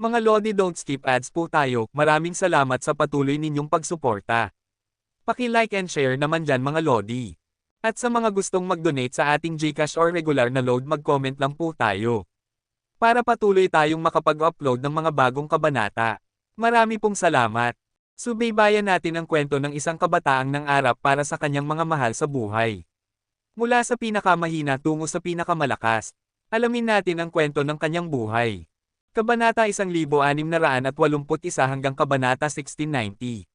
Mga Lodi, don't skip ads po tayo. Maraming salamat sa patuloy ninyong pagsuporta. Paki-like and share naman dyan mga Lodi. At sa mga gustong mag-donate sa ating GCash or regular na load, mag-comment lang po tayo. Para patuloy tayong makapag-upload ng mga bagong kabanata. Marami pong salamat. Subaybayan natin ang kwento ng isang kabataang nangarap para sa kanyang mga mahal sa buhay. Mula sa pinakamahina tungo sa pinakamalakas. Alamin natin ang kwento ng kanyang buhay. Kabanata 1681 hanggang Kabanata 1690.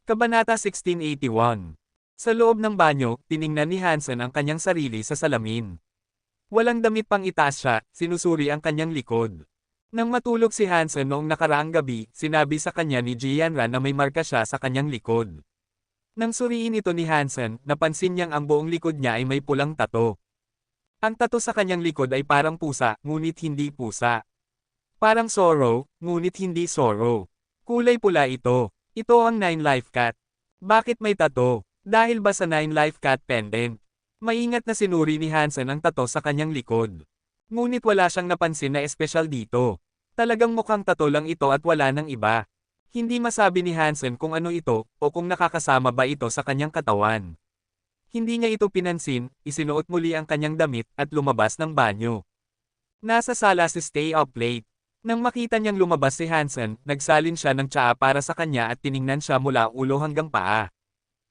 Kabanata 1681. Sa loob ng banyo, tiningnan ni Hansen ang kanyang sarili sa salamin. Walang damit pang itaas siya, sinusuri ang kanyang likod. Nang matulog si Hansen noong nakaraang gabi, sinabi sa kanya ni Jianran na may marka siya sa kanyang likod. Nang suriin ito ni Hansen, napansin niyang ang buong likod niya ay may pulang tato. Ang tato sa kanyang likod ay parang pusa, ngunit hindi pusa. Parang sorrow, ngunit hindi sorrow. Kulay pula ito. Ito ang 9 Life Cat. Bakit may tato? Dahil ba sa 9 Life Cat pendant? Maingat na sinuri ni Hansen ang tato sa kanyang likod. Ngunit wala siyang napansin na espesyal dito. Talagang mukhang tato lang ito at wala nang iba. Hindi masabi ni Hansen kung ano ito, o kung nakakasama ba ito sa kanyang katawan. Hindi niya ito pinansin, isinuot muli ang kanyang damit, at lumabas ng banyo. Nasa sala si Stay Up Late. Nang makita niyang lumabas si Hansen, nagsalin siya ng tsaa para sa kanya at tiningnan siya mula ulo hanggang paa.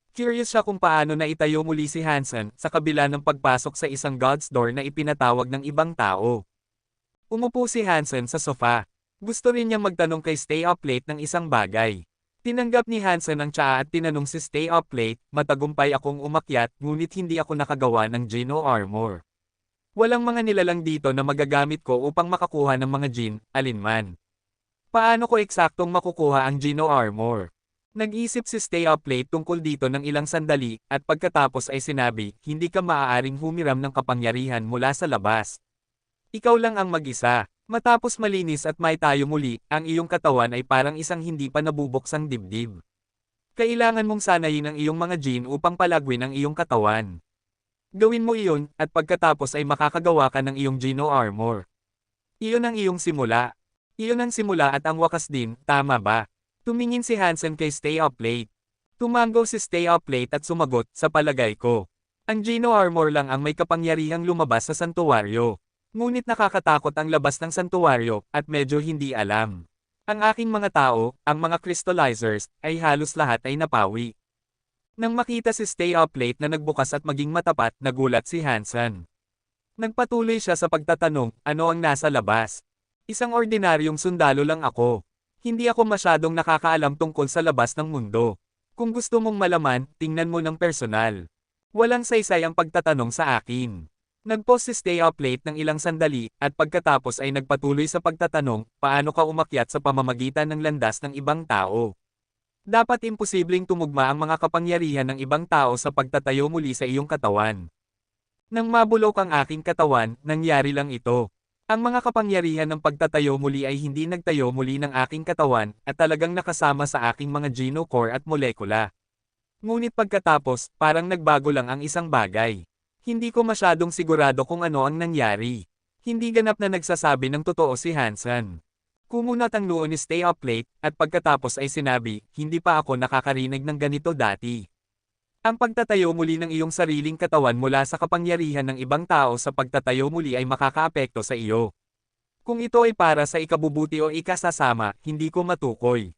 Curious siya kung paano na itayo muli si Hansen sa kabila ng pagpasok sa isang God's door na ipinatawag ng ibang tao. Umupo si Hansen sa sofa. Gusto rin niyang magtanong kay Stay Up Late ng isang bagay. Tinanggap ni Hansen ang tsaa at tinanong si Stay Up Late, matagumpay akong umakyat ngunit hindi ako nakagawa ng Geno Armor. Walang mga nilalang dito na magagamit ko upang makakuha ng mga Jin, alinman. Paano ko eksaktong makukuha ang Geno Armor? Nag-isip si Stay Up Late tungkol dito ng ilang sandali, at pagkatapos ay sinabi, hindi ka maaaring humiram ng kapangyarihan mula sa labas. Ikaw lang ang mag-isa. Matapos malinis at may tayo muli, ang iyong katawan ay parang isang hindi pa nabubuksang dibdib. Kailangan mong sanayin ang iyong mga Jin upang palagwin ang iyong katawan. Gawin mo iyon, at pagkatapos ay makakagawa ka ng iyong Geno Armor. Iyon ang iyong simula. Iyon ang simula at ang wakas din, tama ba? Tumingin si Hansen kay Stay Up Late. Tumango si Stay Up Late at sumagot, sa palagay ko. Ang Geno Armor lang ang may kapangyarihang lumabas sa santuwaryo. Ngunit nakakatakot ang labas ng santuwaryo, at medyo hindi alam. Ang aking mga tao, ang mga crystallizers, ay halos lahat ay napawi. Nang makita si Stay Up Late na nagbukas at maging matapat, nagulat si Hansen. Nagpatuloy siya sa pagtatanong, ano ang nasa labas? Isang ordinaryong sundalo lang ako. Hindi ako masyadong nakakaalam tungkol sa labas ng mundo. Kung gusto mong malaman, tingnan mo ng personal. Walang saysay ang pagtatanong sa akin. Nagpause si Stay Up Late ng ilang sandali, at pagkatapos ay nagpatuloy sa pagtatanong, paano ka umakyat sa pamamagitan ng landas ng ibang tao? Dapat imposibleng tumugma ang mga kapangyarihan ng ibang tao sa pagtatayo muli sa iyong katawan. Nang mabulok ang aking katawan, nangyari lang ito. Ang mga kapangyarihan ng pagtatayo muli ay hindi nagtayo muli ng aking katawan, at talagang nakasama sa aking mga Geno core at molekula. Ngunit pagkatapos, parang nagbago lang ang isang bagay. Hindi ko masyadong sigurado kung ano ang nangyari. Hindi ganap na nagsasabi ng totoo si Hansen. Kumunat ang noo ni Stay Up Late, at pagkatapos ay sinabi, hindi pa ako nakakarinig ng ganito dati. Ang pagtatayo muli ng iyong sariling katawan mula sa kapangyarihan ng ibang tao sa pagtatayo muli ay makakaapekto sa iyo. Kung ito ay para sa ikabubuti o ikasasama, hindi ko matukoy.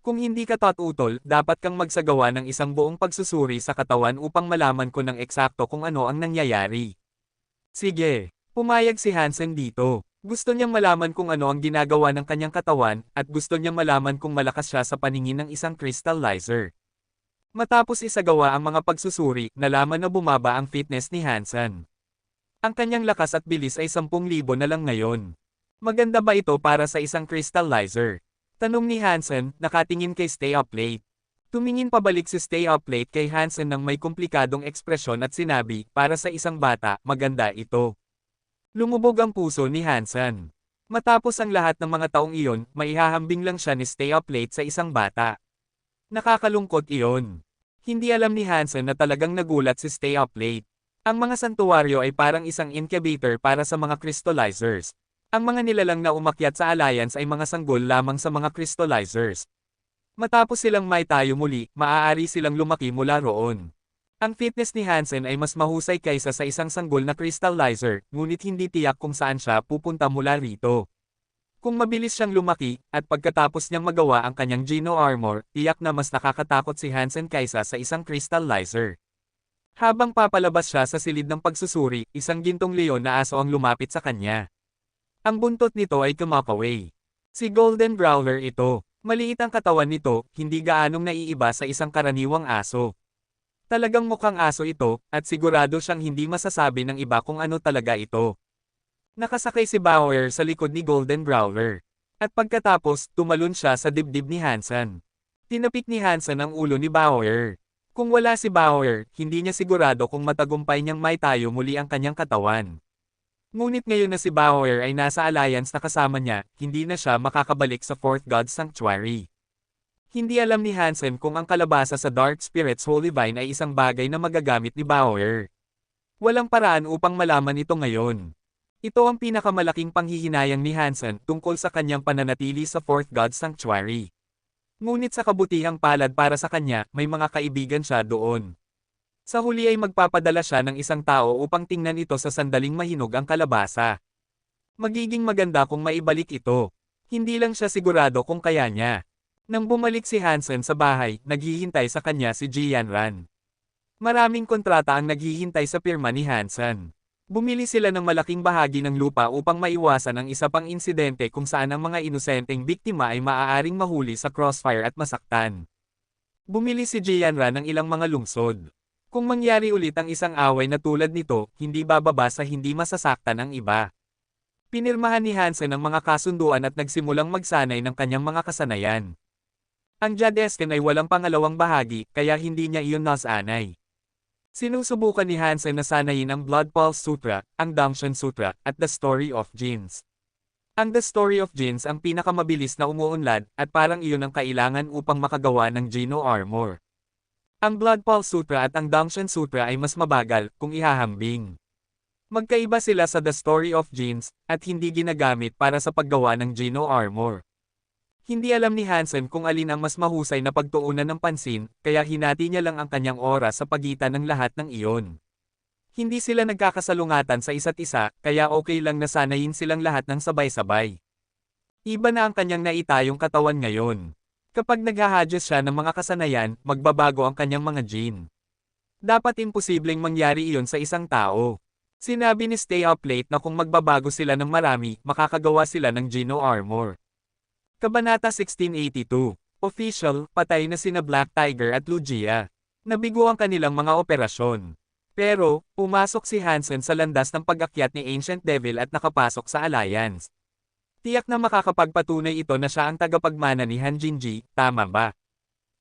Kung hindi ka tutol, dapat kang magsagawa ng isang buong pagsusuri sa katawan upang malaman ko ng eksakto kung ano ang nangyayari. Sige, pumayag si Hansen dito. Gusto niyang malaman kung ano ang ginagawa ng kanyang katawan, at gusto niyang malaman kung malakas siya sa paningin ng isang crystallizer. Matapos isagawa ang mga pagsusuri, nalaman na bumaba ang fitness ni Hansen. Ang kanyang lakas at bilis ay 10,000 na lang ngayon. Maganda ba ito para sa isang crystallizer? Tanong ni Hansen, nakatingin kay Stay Up Late. Tumingin pabalik si Stay Up Late kay Hansen ng may komplikadong ekspresyon at sinabi, para sa isang bata, maganda ito. Lumubog ang puso ni Hansen. Matapos ang lahat ng mga taong iyon, maihahambing lang siya ni Stay Up Late sa isang bata. Nakakalungkot iyon. Hindi alam ni Hansen na talagang nagulat si Stay Up Late. Ang mga santuwaryo ay parang isang incubator para sa mga crystallizers. Ang mga nilalang na umakyat sa Alliance ay mga sanggol lamang sa mga crystallizers. Matapos silang maitayo muli, maaari silang lumaki mula roon. Ang fitness ni Hansen ay mas mahusay kaysa sa isang sanggol na crystallizer, ngunit hindi tiyak kung saan siya pupunta mula rito. Kung mabilis siyang lumaki, at pagkatapos niyang magawa ang kanyang Geno Armor, tiyak na mas nakakatakot si Hansen kaysa sa isang crystallizer. Habang papalabas siya sa silid ng pagsusuri, isang gintong leon na aso ang lumapit sa kanya. Ang buntot nito ay kumakaway. Si Golden Growler ito. Maliit ang katawan nito, hindi gaanong naiiba sa isang karaniwang aso. Talagang mukhang aso ito, at sigurado siyang hindi masasabi ng iba kung ano talaga ito. Nakasakay si Bauer sa likod ni Golden Growler. At pagkatapos, tumalon siya sa dibdib ni Hansen. Tinapik ni Hansen ang ulo ni Bauer. Kung wala si Bauer, hindi niya sigurado kung matagumpay niyang maitayo muli ang kanyang katawan. Ngunit ngayon na si Bauer ay nasa Alliance na kasama niya, hindi na siya makakabalik sa Fourth God Sanctuary. Hindi alam ni Hansen kung ang kalabasa sa Dark Spirits Holy Vine ay isang bagay na magagamit ni Bauer. Walang paraan upang malaman ito ngayon. Ito ang pinakamalaking panghihinayang ni Hansen tungkol sa kanyang pananatili sa Fourth God Sanctuary. Ngunit sa kabutihang palad para sa kanya, may mga kaibigan siya doon. Sa huli ay magpapadala siya ng isang tao upang tingnan ito sa sandaling mahinog ang kalabasa. Magiging maganda kung maibalik ito. Hindi lang siya sigurado kung kaya niya. Nang bumalik si Hansen sa bahay, naghihintay sa kanya si Jianran. Maraming kontrata ang naghihintay sa pirma ni Hansen. Bumili sila ng malaking bahagi ng lupa upang maiwasan ang isa pang insidente kung saan ang mga inosenteng biktima ay maaaring mahuli sa crossfire at masaktan. Bumili si Jianran ng ilang mga lungsod. Kung mangyari ulit ang isang away na tulad nito, hindi bababa sa hindi masasaktan ang iba. Pinirmahan ni Hansen ang mga kasunduan at nagsimulang magsanay ng kanyang mga kasanayan. Ang Jadesken ay walang pangalawang bahagi, kaya hindi niya iyon nasanay. Sinusubukan ni Hansen na sanayin ang Blood Pulse Sutra, ang Dangshan Sutra, at The Story of Jinns. Ang The Story of Jinns ang pinakamabilis na umuunlad, at parang iyon ang kailangan upang makagawa ng Geno Armor. Ang Blood Pulse Sutra at ang Dangshan Sutra ay mas mabagal, kung ihahambing. Magkaiba sila sa The Story of Jinns, at hindi ginagamit para sa paggawa ng Geno Armor. Hindi alam ni Hansen kung alin ang mas mahusay na pagtuunan ng pansin, kaya hinati niya lang ang kanyang oras sa pagitan ng lahat ng iyon. Hindi sila nagkakasalungatan sa isa't isa, kaya okay lang na sanayin silang lahat ng sabay-sabay. Iba na ang kanyang naitayong katawan ngayon. Kapag naghahadjust siya ng mga kasanayan, magbabago ang kanyang mga gene. Dapat imposibleng mangyari iyon sa isang tao. Sinabi ni Stay Up Late na kung magbabago sila ng marami, makakagawa sila ng Geno Armor. Kabanata 1682. Official, patay na sina Black Tiger at Lugia. Nabigo ang kanilang mga operasyon. Pero, pumasok si Hansen sa landas ng pag-akyat ni Ancient Devil at nakapasok sa Alliance. Tiyak na makakapagpatunay ito na siya ang tagapagmana ni Han Jinji, tama ba?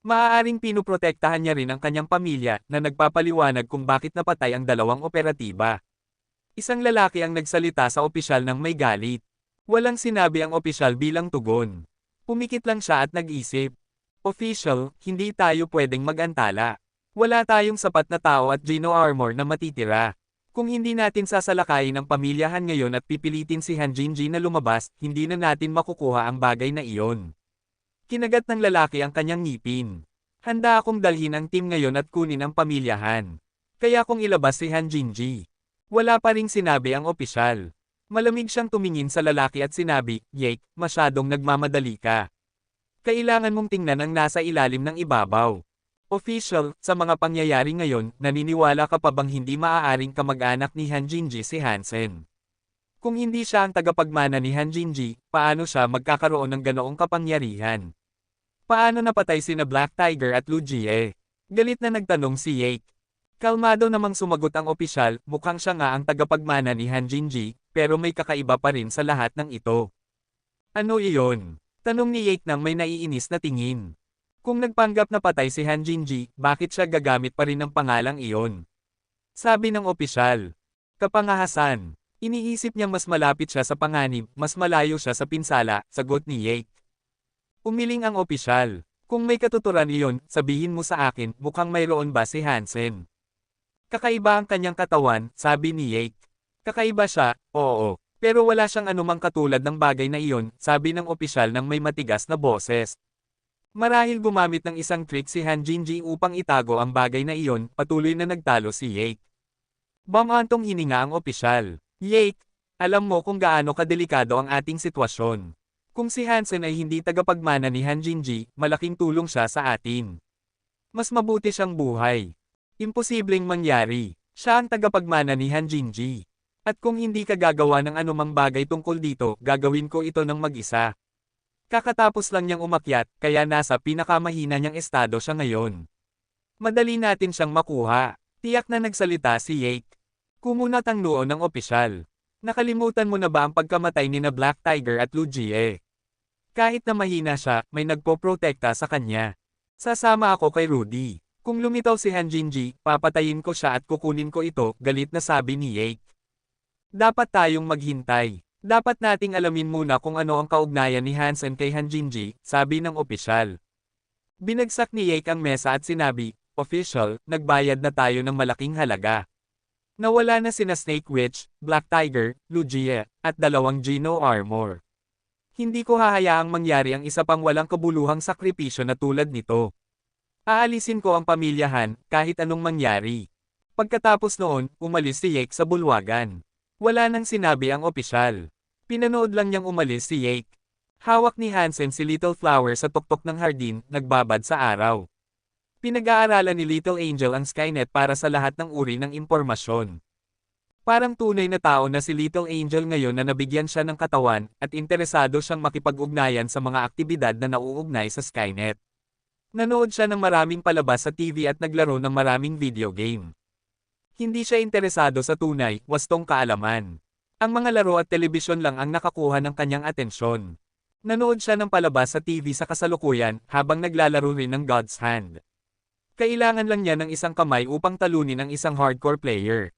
Maaaring pinuprotektahan niya rin ang kanyang pamilya na nagpapaliwanag kung bakit napatay ang dalawang operatiba. Isang lalaki ang nagsalita sa opisyal ng may galit. Walang sinabi ang opisyal bilang tugon. Pumikit lang siya at nag-isip. Official, hindi tayo pwedeng mag-antala. Wala tayong sapat na tao at Geno Armor na matitira. Kung hindi natin sasalakayin ang pamilyahan ngayon at pipilitin si Han Jinji na lumabas, hindi na natin makukuha ang bagay na iyon. Kinagat ng lalaki ang kanyang ngipin. Handa akong dalhin ang team ngayon at kunin ang pamilyahan. Kaya kung ilabas si Han Jinji. Wala pa ring sinabi ang opisyal. Malamig siyang tumingin sa lalaki at sinabi, "Yek, masyadong nagmamadali ka. Kailangan mong tingnan ang nasa ilalim ng ibabaw." Official, sa mga pangyayari ngayon, naniniwala ka pa bang hindi maaaring kamag-anak ni Han Jinji si Hansen? Kung hindi siya ang tagapagmana ni Han Jinji, paano siya magkakaroon ng ganoong kapangyarihan? Paano napatay sina Black Tiger at Lugie? Galit na nagtanong si Yake. Kalmado namang sumagot ang opisyal, mukhang siya nga ang tagapagmana ni Han Jinji, pero may kakaiba pa rin sa lahat ng ito. Ano iyon? Tanong ni Yake nang may naiinis na tingin. Kung nagpanggap na patay si Han Jinji, bakit siya gagamit pa rin ng pangalang iyon? Sabi ng opisyal. Kapangahasan. Iniisip niyang mas malapit siya sa panganib, mas malayo siya sa pinsala, sagot ni Yake. Umiling ang opisyal. Kung may katuturan iyon, sabihin mo sa akin, mukhang mayroon ba si Hansen? Kakaiba ang kanyang katawan, sabi ni Yake. Kakaiba siya, oo. Pero wala siyang anumang katulad ng bagay na iyon, sabi ng opisyal ng may matigas na boses. Marahil gumamit ng isang trick si Han Jinji upang itago ang bagay na iyon, patuloy na nagtalo si Yake. Bumantong hininga ang opisyal. Yake, alam mo kung gaano kadelikado ang ating sitwasyon. Kung si Hansen ay hindi tagapagmana ni Han Jinji, malaking tulong siya sa atin. Mas mabuti siyang buhay. Imposibleng mangyari. Siya ang tagapagmana ni Han Jinji. At kung hindi ka gagawa ng anumang bagay tungkol dito, gagawin ko ito ng mag-isa. Kakatapos lang niyang umakyat, kaya nasa pinakamahina niyang estado siya ngayon. Madali natin siyang makuha. Tiyak na nagsalita si Yake. Kumunat ang noo ng opisyal. Nakalimutan mo na ba ang pagkamatay ni na Black Tiger at Lu Jie? Kahit na mahina siya, may nagpoprotekta sa kanya. Sasama ako kay Rudy. Kung lumitaw si Han Jinji, papatayin ko siya at kukunin ko ito, galit na sabi ni Yake. Dapat tayong maghintay. Dapat nating alamin muna kung ano ang kaugnayan ni Hansen kay Han Jinji, sabi ng opisyal. Binagsak ni Yake ang mesa at sinabi, "Official, nagbayad na tayo ng malaking halaga. Nawala na sina Snake Witch, Black Tiger, Lu Jie, at 2 Geno Armor. Hindi ko hahayaang mangyari ang isa pang walang kabuluhang sakripisyo na tulad nito. Aalisin ko ang pamilyahan, kahit anong mangyari." Pagkatapos noon, umalis si Yake sa bulwagan. Wala nang sinabi ang opisyal. Pinanood lang niyang umalis si Yake. Hawak ni Hansen si Little Flower sa tuktok ng hardin, nagbabad sa araw. Pinag-aaralan ni Little Angel ang Skynet para sa lahat ng uri ng impormasyon. Parang tunay na tao na si Little Angel ngayon na nabigyan siya ng katawan, at interesado siyang makipag-ugnayan sa mga aktibidad na nauugnay sa Skynet. Nanood siya ng maraming palabas sa TV at naglaro ng maraming video game. Hindi siya interesado sa tunay, wastong kaalaman. Ang mga laro at telebisyon lang ang nakakuha ng kanyang atensyon. Nanood siya ng palabas sa TV sa kasalukuyan, habang naglalaro rin ng God's Hand. Kailangan lang niya ng isang kamay upang talunin ang isang hardcore player.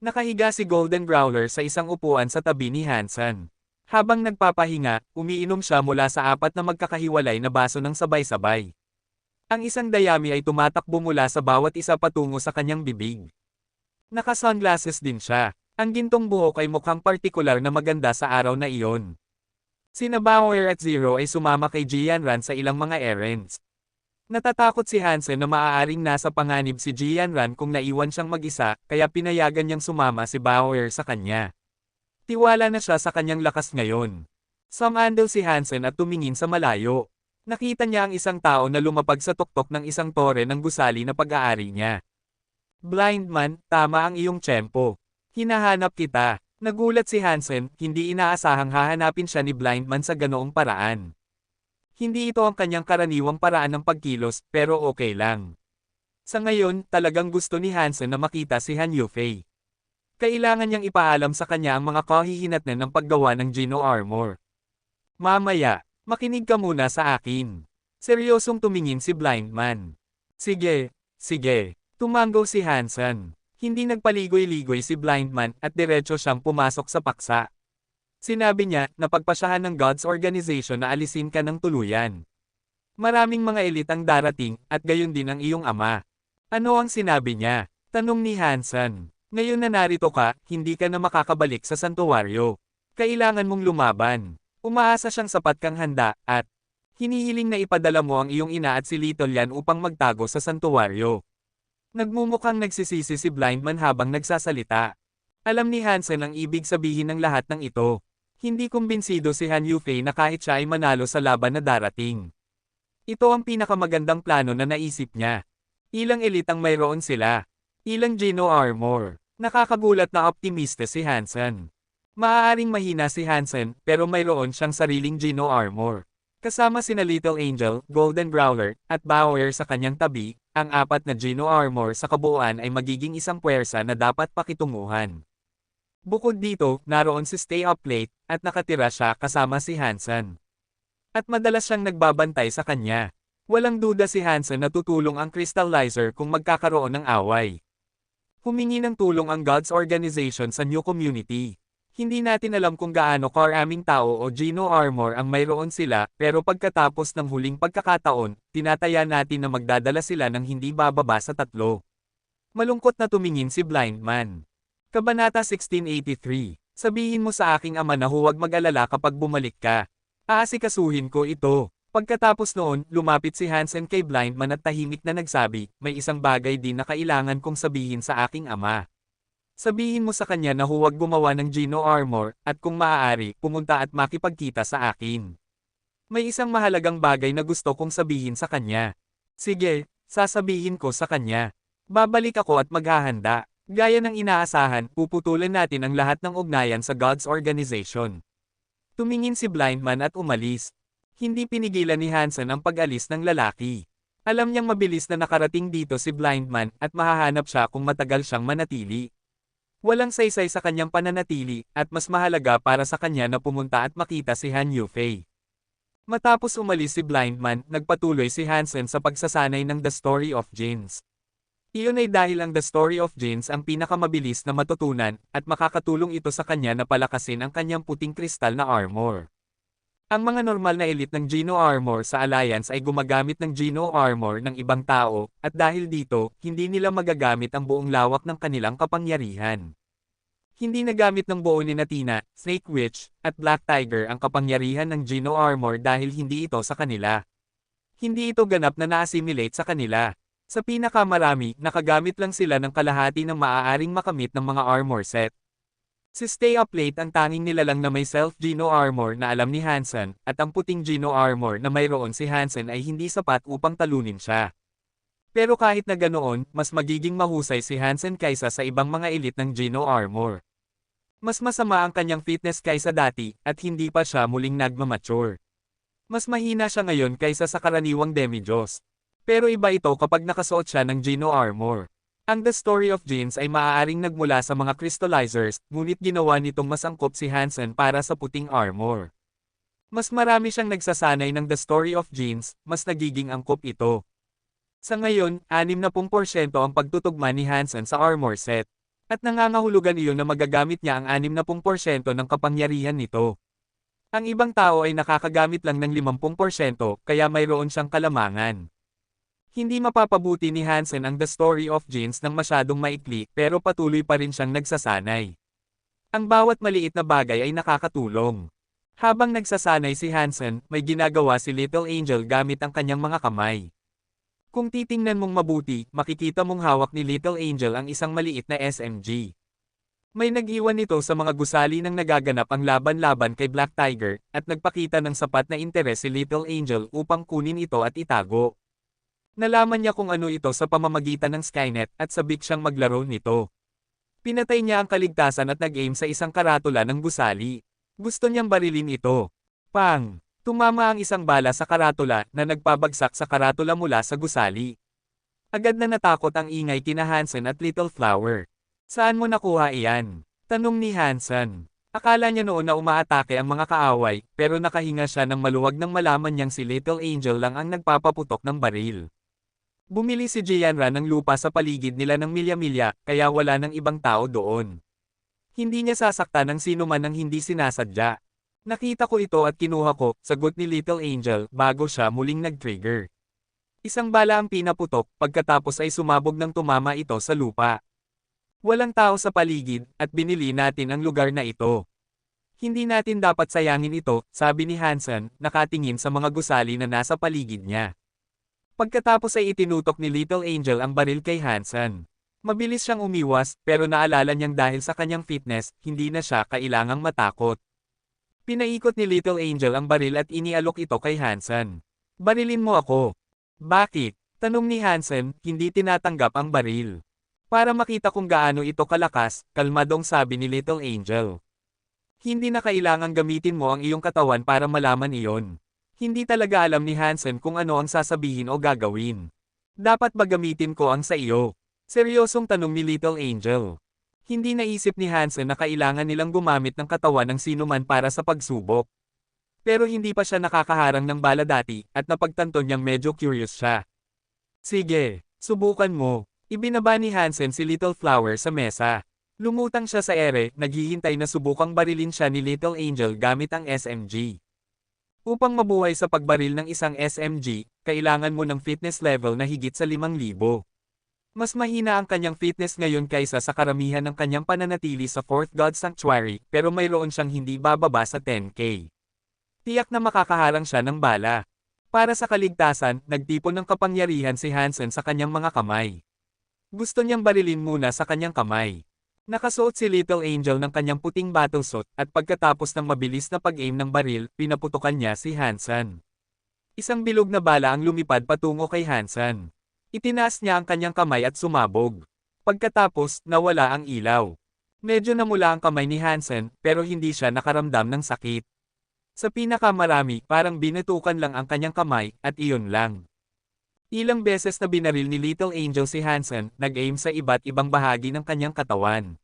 Nakahiga si Golden Growler sa isang upuan sa tabi ni Hansen. Habang nagpapahinga, umiinom siya mula sa 4 na magkakahiwalay na baso ng sabay-sabay. Ang isang dayami ay tumatakbo mula sa bawat isa patungo sa kanyang bibig. Naka-sunglasses din siya. Ang gintong buhok ay mukhang partikular na maganda sa araw na iyon. Sina Bauer at Zero ay sumama kay Jianran sa ilang mga errands. Natatakot si Hansen na maaaring nasa panganib si Jianran kung naiwan siyang mag-isa, kaya pinayagan niyang sumama si Bauer sa kanya. Tiwala na siya sa kanyang lakas ngayon. Sumandal si Hansen at tumingin sa malayo. Nakita niya ang isang tao na lumapag sa tuktok ng isang tore ng gusali na pag-aari niya. "Blind man, tama ang iyong tiyempo. Hinahanap kita." Nagulat si Hansen, hindi inaasahang hahanapin siya ni Blind man sa ganoong paraan. Hindi ito ang kanyang karaniwang paraan ng pagkilos, pero okay lang. Sa ngayon, talagang gusto ni Hansen na makita si Han Yufei. Kailangan niyang ipaalam sa kanya ang mga kahihinatnan ng paggawa ng Geno Armor. "Mamaya, makinig ka muna sa akin." Seryosong tumingin si Blind man. "Sige, sige." Tumanggo si Hansen. Hindi nagpaligoy-ligoy si Blind man at diretso siyang pumasok sa paksa. Sinabi niya, napagpasyahan ng God's Organization na alisin ka ng tuluyan. Maraming mga elit ang darating, at gayon din ang iyong ama. Ano ang sinabi niya? Tanong ni Hansen. Ngayon na narito ka, hindi ka na makakabalik sa santuwaryo. Kailangan mong lumaban. Umaasa siyang sapat kang handa, at hinihiling na ipadala mo ang iyong ina at si Little Yan upang magtago sa santuwaryo. Nagmumukhang nagsisisi si Blind man habang nagsasalita. Alam ni Hansen ang ibig sabihin ng lahat ng ito. Hindi kumbinsido si Han Yufei na kahit siya ay manalo sa laban na darating. Ito ang pinakamagandang plano na naisip niya. Ilang elit ang mayroon sila. Ilang Geno Armor. Nakakagulat na optimista si Hansen. Maaaring mahina si Hansen, pero mayroon siyang sariling Geno Armor. Kasama sina Little Angel, Golden Growler, at Bauer sa kanyang tabi, ang 4 na Geno Armor sa kabuuan ay magiging isang puwersa na dapat pakitunguhan. Bukod dito, naroon si Stay Up Late, at nakatira siya kasama si Hansen. At madalas siyang nagbabantay sa kanya. Walang duda si Hansen na tutulong ang Crystallizer kung magkakaroon ng away. Humingi ng tulong ang God's Organization sa new community. Hindi natin alam kung gaano karaming tao o Geno Armor ang mayroon sila, pero pagkatapos ng huling pagkakataon, tinataya natin na magdadala sila ng hindi bababa sa 3. Malungkot na tumingin si Blind man. Kabanata 1683. Sabihin mo sa aking ama na huwag mag-alala kapag bumalik ka. Aasikasuhin ko ito. Pagkatapos noon, lumapit si Hansen kay Blindman at tahimik na nagsabi, may isang bagay din na kailangan kong sabihin sa aking ama. Sabihin mo sa kanya na huwag gumawa ng Geno Armor, at kung maaari, pumunta at makipagkita sa akin. May isang mahalagang bagay na gusto kong sabihin sa kanya. Sige, sasabihin ko sa kanya. Babalik ako at maghahanda. Gaya ng inaasahan, puputulan natin ang lahat ng ugnayan sa God's Organization. Tumingin si Blindman at umalis. Hindi pinigilan ni Hansen ang pag-alis ng lalaki. Alam niyang mabilis na nakarating dito si Blindman at mahahanap siya kung matagal siyang manatili. Walang saysay sa kanyang pananatili, at mas mahalaga para sa kanya na pumunta at makita si Han Yufei. Matapos umalis si Blindman, nagpatuloy si Hansen sa pagsasanay ng The Story of Genes. Iyon ay dahil ang The Story of Genes ang pinakamabilis na matutunan, at makakatulong ito sa kanya na palakasin ang kanyang puting kristal na armor. Ang mga normal na elite ng Geno Armor sa Alliance ay gumagamit ng Geno Armor ng ibang tao, at dahil dito, hindi nila magagamit ang buong lawak ng kanilang kapangyarihan. Hindi nagamit ng buo ni Natina, Snake Witch, at Black Tiger ang kapangyarihan ng Geno Armor dahil hindi ito sa kanila. Hindi ito ganap na na-assimilate sa kanila. Sa pinakamarami, nakagamit lang sila ng kalahati ng maaaring makamit ng mga armor set. Si Stay Up Late ang tanging nilalang na may self-Geno Armor na alam ni Hansen, at ang puting Geno Armor na mayroon si Hansen ay hindi sapat upang talunin siya. Pero kahit na ganoon, mas magiging mahusay si Hansen kaysa sa ibang mga elite ng Geno Armor. Mas masama ang kanyang fitness kaysa dati, at hindi pa siya muling nagmamature. Mas mahina siya ngayon kaysa sa karaniwang demi-Diyos. Pero iba ito kapag nakasuot siya ng Geno Armor. Ang The Story of Genes ay maaaring nagmula sa mga crystallizers, ngunit ginawa nitong mas angkop si Hansen para sa puting armor. Mas marami siyang nagsasanay ng The Story of Genes, mas nagiging angkop ito. Sa ngayon, 60% ang pagtutugma ni Hansen sa armor set. At nangangahulugan iyon na magagamit niya ang 60% ng kapangyarihan nito. Ang ibang tao ay nakakagamit lang ng 50%, kaya mayroon siyang kalamangan. Hindi mapapabuti ni Hansen ang The Story of Genes ng masyadong maikli, pero patuloy pa rin siyang nagsasanay. Ang bawat maliit na bagay ay nakakatulong. Habang nagsasanay si Hansen, may ginagawa si Little Angel gamit ang kanyang mga kamay. Kung titingnan mong mabuti, makikita mong hawak ni Little Angel ang isang maliit na SMG. May nag-iwan nito sa mga gusali nang nagaganap ang laban-laban kay Black Tiger, at nagpakita ng sapat na interes si Little Angel upang kunin ito at itago. Nalaman niya kung ano ito sa pamamagitan ng Skynet, at sabik siyang maglaro nito. Pinatay niya ang kaligtasan at nag-aim sa isang karatula ng gusali. Gusto niyang barilin ito. Pang! Tumama ang isang bala sa karatula na nagpabagsak sa karatula mula sa gusali. Agad na natakot ang ingay kina Hansen at Little Flower. Saan mo nakuha iyan? Tanong ni Hansen. Akala niya noon na umaatake ang mga kaaway, pero nakahinga siya ng maluwag nang malaman niyang si Little Angel lang ang nagpapaputok ng baril. Bumili si Jianra ng lupa sa paligid nila ng milya-milya, kaya wala ng ibang tao doon. Hindi niya sasaktan ng sino man ang hindi sinasadya. Nakita ko ito at kinuha ko, sagot ni Little Angel, bago siya muling nag-trigger. Isang bala ang pinaputok, pagkatapos ay sumabog ng tumama ito sa lupa. Walang tao sa paligid, at binili natin ang lugar na ito. Hindi natin dapat sayangin ito, sabi ni Hansen, nakatingin sa mga gusali na nasa paligid niya. Pagkatapos ay itinutok ni Little Angel ang baril kay Hansen. Mabilis siyang umiwas, pero naalala niyang dahil sa kanyang fitness, hindi na siya kailangang matakot. Pinaikot ni Little Angel ang baril at inialok ito kay Hansen. Barilin mo ako. Bakit? Tanong ni Hansen, hindi tinatanggap ang baril. Para makita kung gaano ito kalakas, kalmadong sabi ni Little Angel. Hindi na kailangang gamitin mo ang iyong katawan para malaman iyon. Hindi talaga alam ni Hansen kung ano ang sasabihin o gagawin. Dapat ba gamitin ko ang sa iyo? Seryosong tanong ni Little Angel. Hindi naisip ni Hansen na kailangan nilang gumamit ng katawan ng sinuman para sa pagsubok. Pero hindi pa siya nakakaharang ng bala dati, at napagtanto niyang medyo curious siya. Sige, subukan mo. Ibinaba ni Hansen si Little Flower sa mesa. Lumutang siya sa ere, naghihintay na subukang barilin siya ni Little Angel gamit ang SMG. Upang mabuhay sa pagbaril ng isang SMG, kailangan mo ng fitness level na higit sa 5,000. Mas mahina ang kanyang fitness ngayon kaysa sa karamihan ng kanyang pananatili sa Fourth God Sanctuary, pero mayroon siyang hindi bababa sa 10K. Tiyak na makakaharang siya ng bala. Para sa kaligtasan, nagtipon ng kapangyarihan si Hansen sa kanyang mga kamay. Gusto niyang barilin muna sa kanyang kamay. Nakasuot si Little Angel ng kanyang puting battlesuit at pagkatapos ng mabilis na pag-aim ng baril, pinaputukan niya si Hansen. Isang bilog na bala ang lumipad patungo kay Hansen. Itinaas niya ang kanyang kamay at sumabog. Pagkatapos, nawala ang ilaw. Medyo namula ang kamay ni Hansen, pero hindi siya nakaramdam ng sakit. Sa pinakamarami, parang binatukan lang ang kanyang kamay, at iyon lang. Ilang beses na binaril ni Little Angel si Hansen, nag-aim sa iba't ibang bahagi ng kanyang katawan.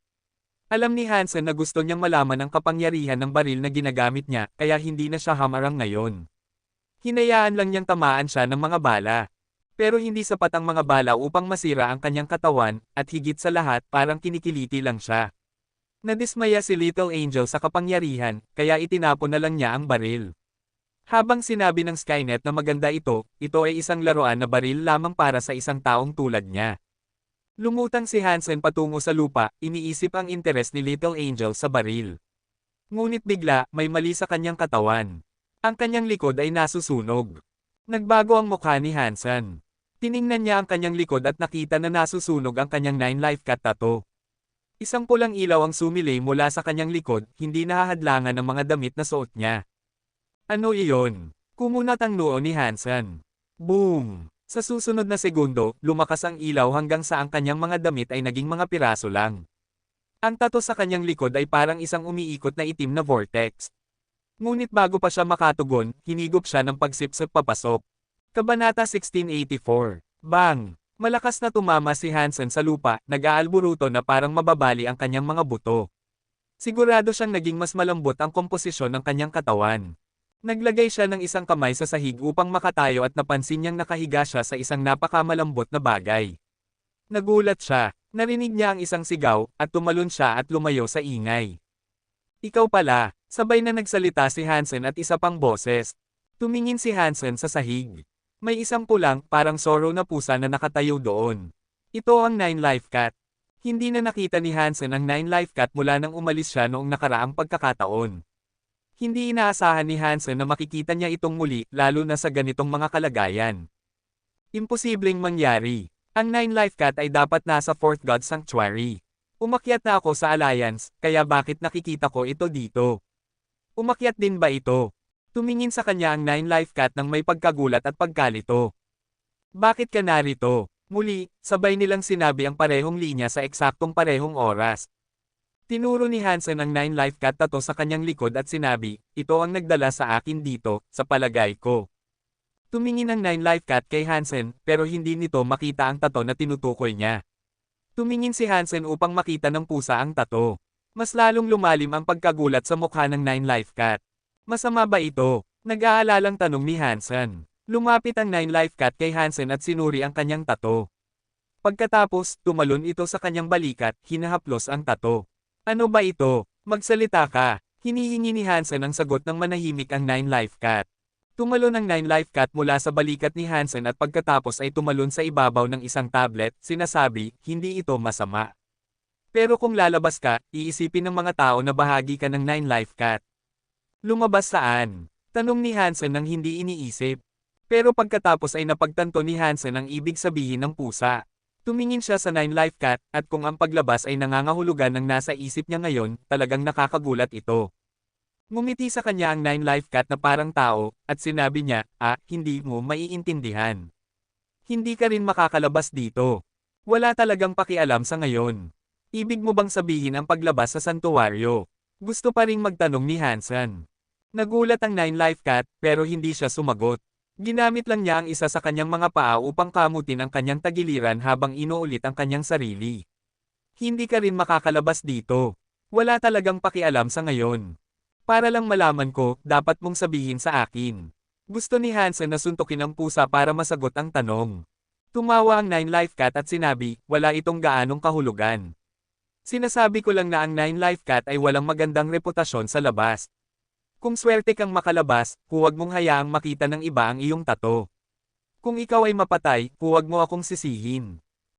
Alam ni Hansen na gusto niyang malaman ang kapangyarihan ng baril na ginagamit niya, kaya hindi na siya hamarang ngayon. Hinayaan lang niyang tamaan siya ng mga bala. Pero hindi sapat ang mga bala upang masira ang kanyang katawan, at higit sa lahat parang kinikiliti lang siya. Nadismaya si Little Angel sa kapangyarihan, kaya itinapon na lang niya ang baril. Habang sinabi ng Skynet na maganda ito ay isang laruan na baril lamang para sa isang taong tulad niya. Lumutang si Hansen patungo sa lupa, iniisip ang interes ni Little Angel sa baril. Ngunit bigla, may mali sa kanyang katawan. Ang kanyang likod ay nasusunog. Nagbago ang mukha ni Hansen. Tiningnan niya ang kanyang likod at nakita na nasusunog ang kanyang 9 life cat tattoo. Isang pulang ilaw ang sumilay mula sa kanyang likod, hindi nahahadlangan ng mga damit na suot niya. Ano iyon? Kumunat ang noo ni Hansen. Boom! Sa susunod na segundo, lumakas ang ilaw hanggang sa ang kanyang mga damit ay naging mga piraso lang. Ang tattoo sa kanyang likod ay parang isang umiikot na itim na vortex. Ngunit bago pa siya makatugon, hinigop siya ng pagsipsip papasok. Kabanata 1684. Bang! Malakas na tumama si Hansen sa lupa, nag-aalburuto na parang mababali ang kanyang mga buto. Sigurado siyang naging mas malambot ang komposisyon ng kanyang katawan. Naglagay siya ng isang kamay sa sahig upang makatayo at napansin niyang nakahiga siya sa isang napakamalambot na bagay. Nagulat siya, narinig niya ang isang sigaw, at tumalon siya at lumayo sa ingay. Ikaw pala, sabay na nagsalita si Hansen at isa pang boses. Tumingin si Hansen sa sahig. May isang pulang, parang sorrow na pusa na nakatayo doon. Ito ang 9 life cat. Hindi na nakita ni Hansen ang 9 life cat mula nang umalis siya noong nakaraang pagkakataon. Hindi inaasahan ni Hansen na makikita niya itong muli, lalo na sa ganitong mga kalagayan. Imposibleng mangyari. Ang 9 life cat ay dapat nasa Fourth God Sanctuary. Umakyat na ako sa Alliance, kaya bakit nakikita ko ito dito? Umakyat din ba ito? Tumingin sa kanya ang 9 life cat nang may pagkagulat at pagkalito. Bakit ka narito? Muli, sabay nilang sinabi ang parehong linya sa eksaktong parehong oras. Tinuro ni Hansen ang 9 life cat tattoo sa kanyang likod at sinabi, ito ang nagdala sa akin dito, sa palagay ko. Tumingin ang 9 life cat kay Hansen, pero hindi nito makita ang tattoo na tinutukoy niya. Tumingin si Hansen upang makita ng pusa ang tattoo. Mas lalong lumalim ang pagkagulat sa mukha ng 9 life cat. Masama ba ito? Nag-aalalang tanong ni Hansen. Lumapit ang 9 life cat kay Hansen at sinuri ang kanyang tattoo. Pagkatapos, tumalon ito sa kanyang balikat, hinahaplos ang tattoo. Ano ba ito? Magsalita ka. Hinihingi ni Hansen ang sagot ng manahimik ang 9 life cat. Tumalon ang 9 life cat mula sa balikat ni Hansen at pagkatapos ay tumalon sa ibabaw ng isang tablet, sinasabi, hindi ito masama. Pero kung lalabas ka, iisipin ng mga tao na bahagi ka ng 9 life cat. Lumabas saan? Tanong ni Hansen nang hindi iniisip. Pero pagkatapos ay napagtanto ni Hansen ang ibig sabihin ng pusa. Tumingin siya sa 9 life cat, at kung ang paglabas ay nangangahulugan ng nasa isip niya ngayon, talagang nakakagulat ito. Ngumiti sa kanya ang 9 life cat na parang tao, at sinabi niya, hindi mo maiintindihan. Hindi ka rin makakalabas dito. Wala talagang pakialam sa ngayon. Ibig mo bang sabihin ang paglabas sa santuwaryo? Gusto pa ring magtanong ni Hansen. Nagulat ang 9 life cat, pero hindi siya sumagot. Ginamit lang niya ang isa sa kanyang mga paa upang kamutin ang kanyang tagiliran habang inuulit ang kanyang sarili. Hindi ka rin makakalabas dito. Wala talagang pakialam sa ngayon. Para lang malaman ko, dapat mong sabihin sa akin. Gusto ni Hansen na suntukin ang pusa para masagot ang tanong. Tumawa ang 9 life cat at sinabi, wala itong gaanong kahulugan. Sinasabi ko lang na ang 9 life cat ay walang magandang reputasyon sa labas. Kung swerte kang makalabas, huwag mong hayaang makita ng iba ang iyong tattoo. Kung ikaw ay mapatay, huwag mo akong sisihin.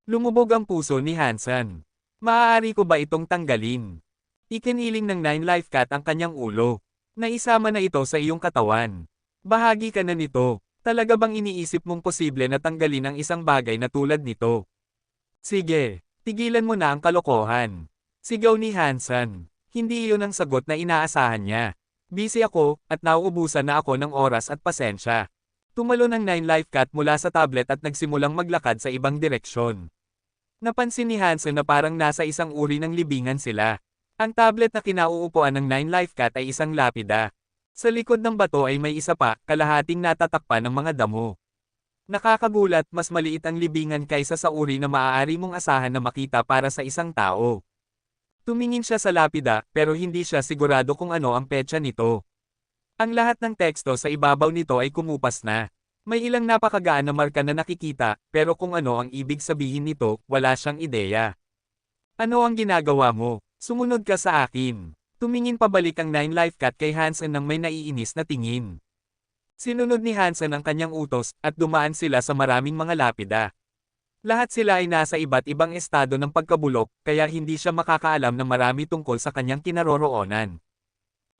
Lumubog ang puso ni Hansen. Maaari ko ba itong tanggalin? Ikiniling ng Nine Life Cat ang kanyang ulo. Naisama na ito sa iyong katawan. Bahagi ka na nito. Talaga bang iniisip mong posible na tanggalin ang isang bagay na tulad nito? Sige, tigilan mo na ang kalokohan. Sigaw ni Hansen. Hindi iyon ang sagot na inaasahan niya. Busy ako, at nauubusan na ako ng oras at pasensya. Tumalon ang Nine Life Cat mula sa tablet at nagsimulang maglakad sa ibang direksyon. Napansin ni Hansen na parang nasa isang uri ng libingan sila. Ang tablet na kinauupuan ng Nine Life Cat ay isang lapida. Sa likod ng bato ay may isa pa, kalahating natatakpan ng mga damo. Nakakagulat, mas maliit ang libingan kaysa sa uri na maaari mong asahan na makita para sa isang tao. Tumingin siya sa lapida, pero hindi siya sigurado kung ano ang petsa nito. Ang lahat ng teksto sa ibabaw nito ay kumupas na. May ilang napakagaan na marka na nakikita, pero kung ano ang ibig sabihin nito, wala siyang ideya. Ano ang ginagawa mo? Sumunod ka sa akin. Tumingin pabalik ang Nine Life Cat kay Hansen nang may naiinis na tingin. Sinunod ni Hansen ang kanyang utos, at dumaan sila sa maraming mga lapida. Lahat sila ay nasa iba't ibang estado ng pagkabulok, kaya hindi siya makakaalam ng marami tungkol sa kanyang kinaroroonan.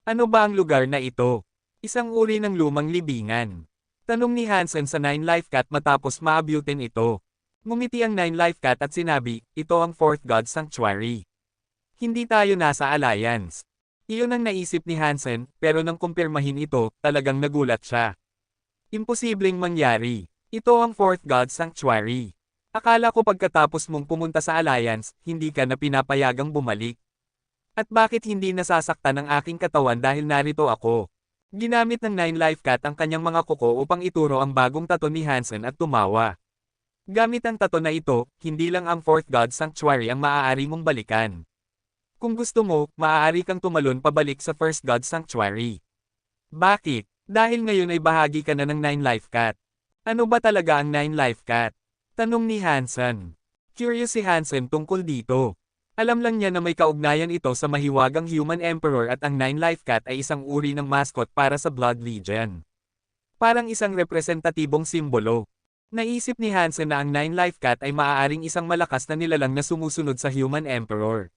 Ano ba ang lugar na ito? Isang uri ng lumang libingan. Tanong ni Hansen sa Nine Life Cat matapos maabutin ito. Ngumiti ang Nine Life Cat at sinabi, ito ang Fourth God Sanctuary. Hindi tayo nasa alliance. Iyon ang naisip ni Hansen, pero nang kumpirmahin ito, talagang nagulat siya. Imposibleng mangyari. Ito ang Fourth God Sanctuary. Akala ko pagkatapos mong pumunta sa alliance, hindi ka na pinapayagang bumalik. At bakit hindi nasasaktan ang aking katawan dahil narito ako? Ginamit ng Nine Life Cat ang kanyang mga kuko upang ituro ang bagong tato ni Hansen at tumawa. Gamit ang tato na ito, hindi lang ang Fourth God Sanctuary ang maaari mong balikan. Kung gusto mo, maaari kang tumalon pabalik sa First God Sanctuary. Bakit? Dahil ngayon ay bahagi ka na ng Nine Life Cat. Ano ba talaga ang Nine Life Cat? Tanong ni Hansen. Curious si Hansen tungkol dito. Alam lang niya na may kaugnayan ito sa mahiwagang Human Emperor at ang Nine Life Cat ay isang uri ng mascot para sa Blood Legion. Parang isang representatibong simbolo. Naisip ni Hansen na ang Nine Life Cat ay maaaring isang malakas na nilalang na sumusunod sa Human Emperor.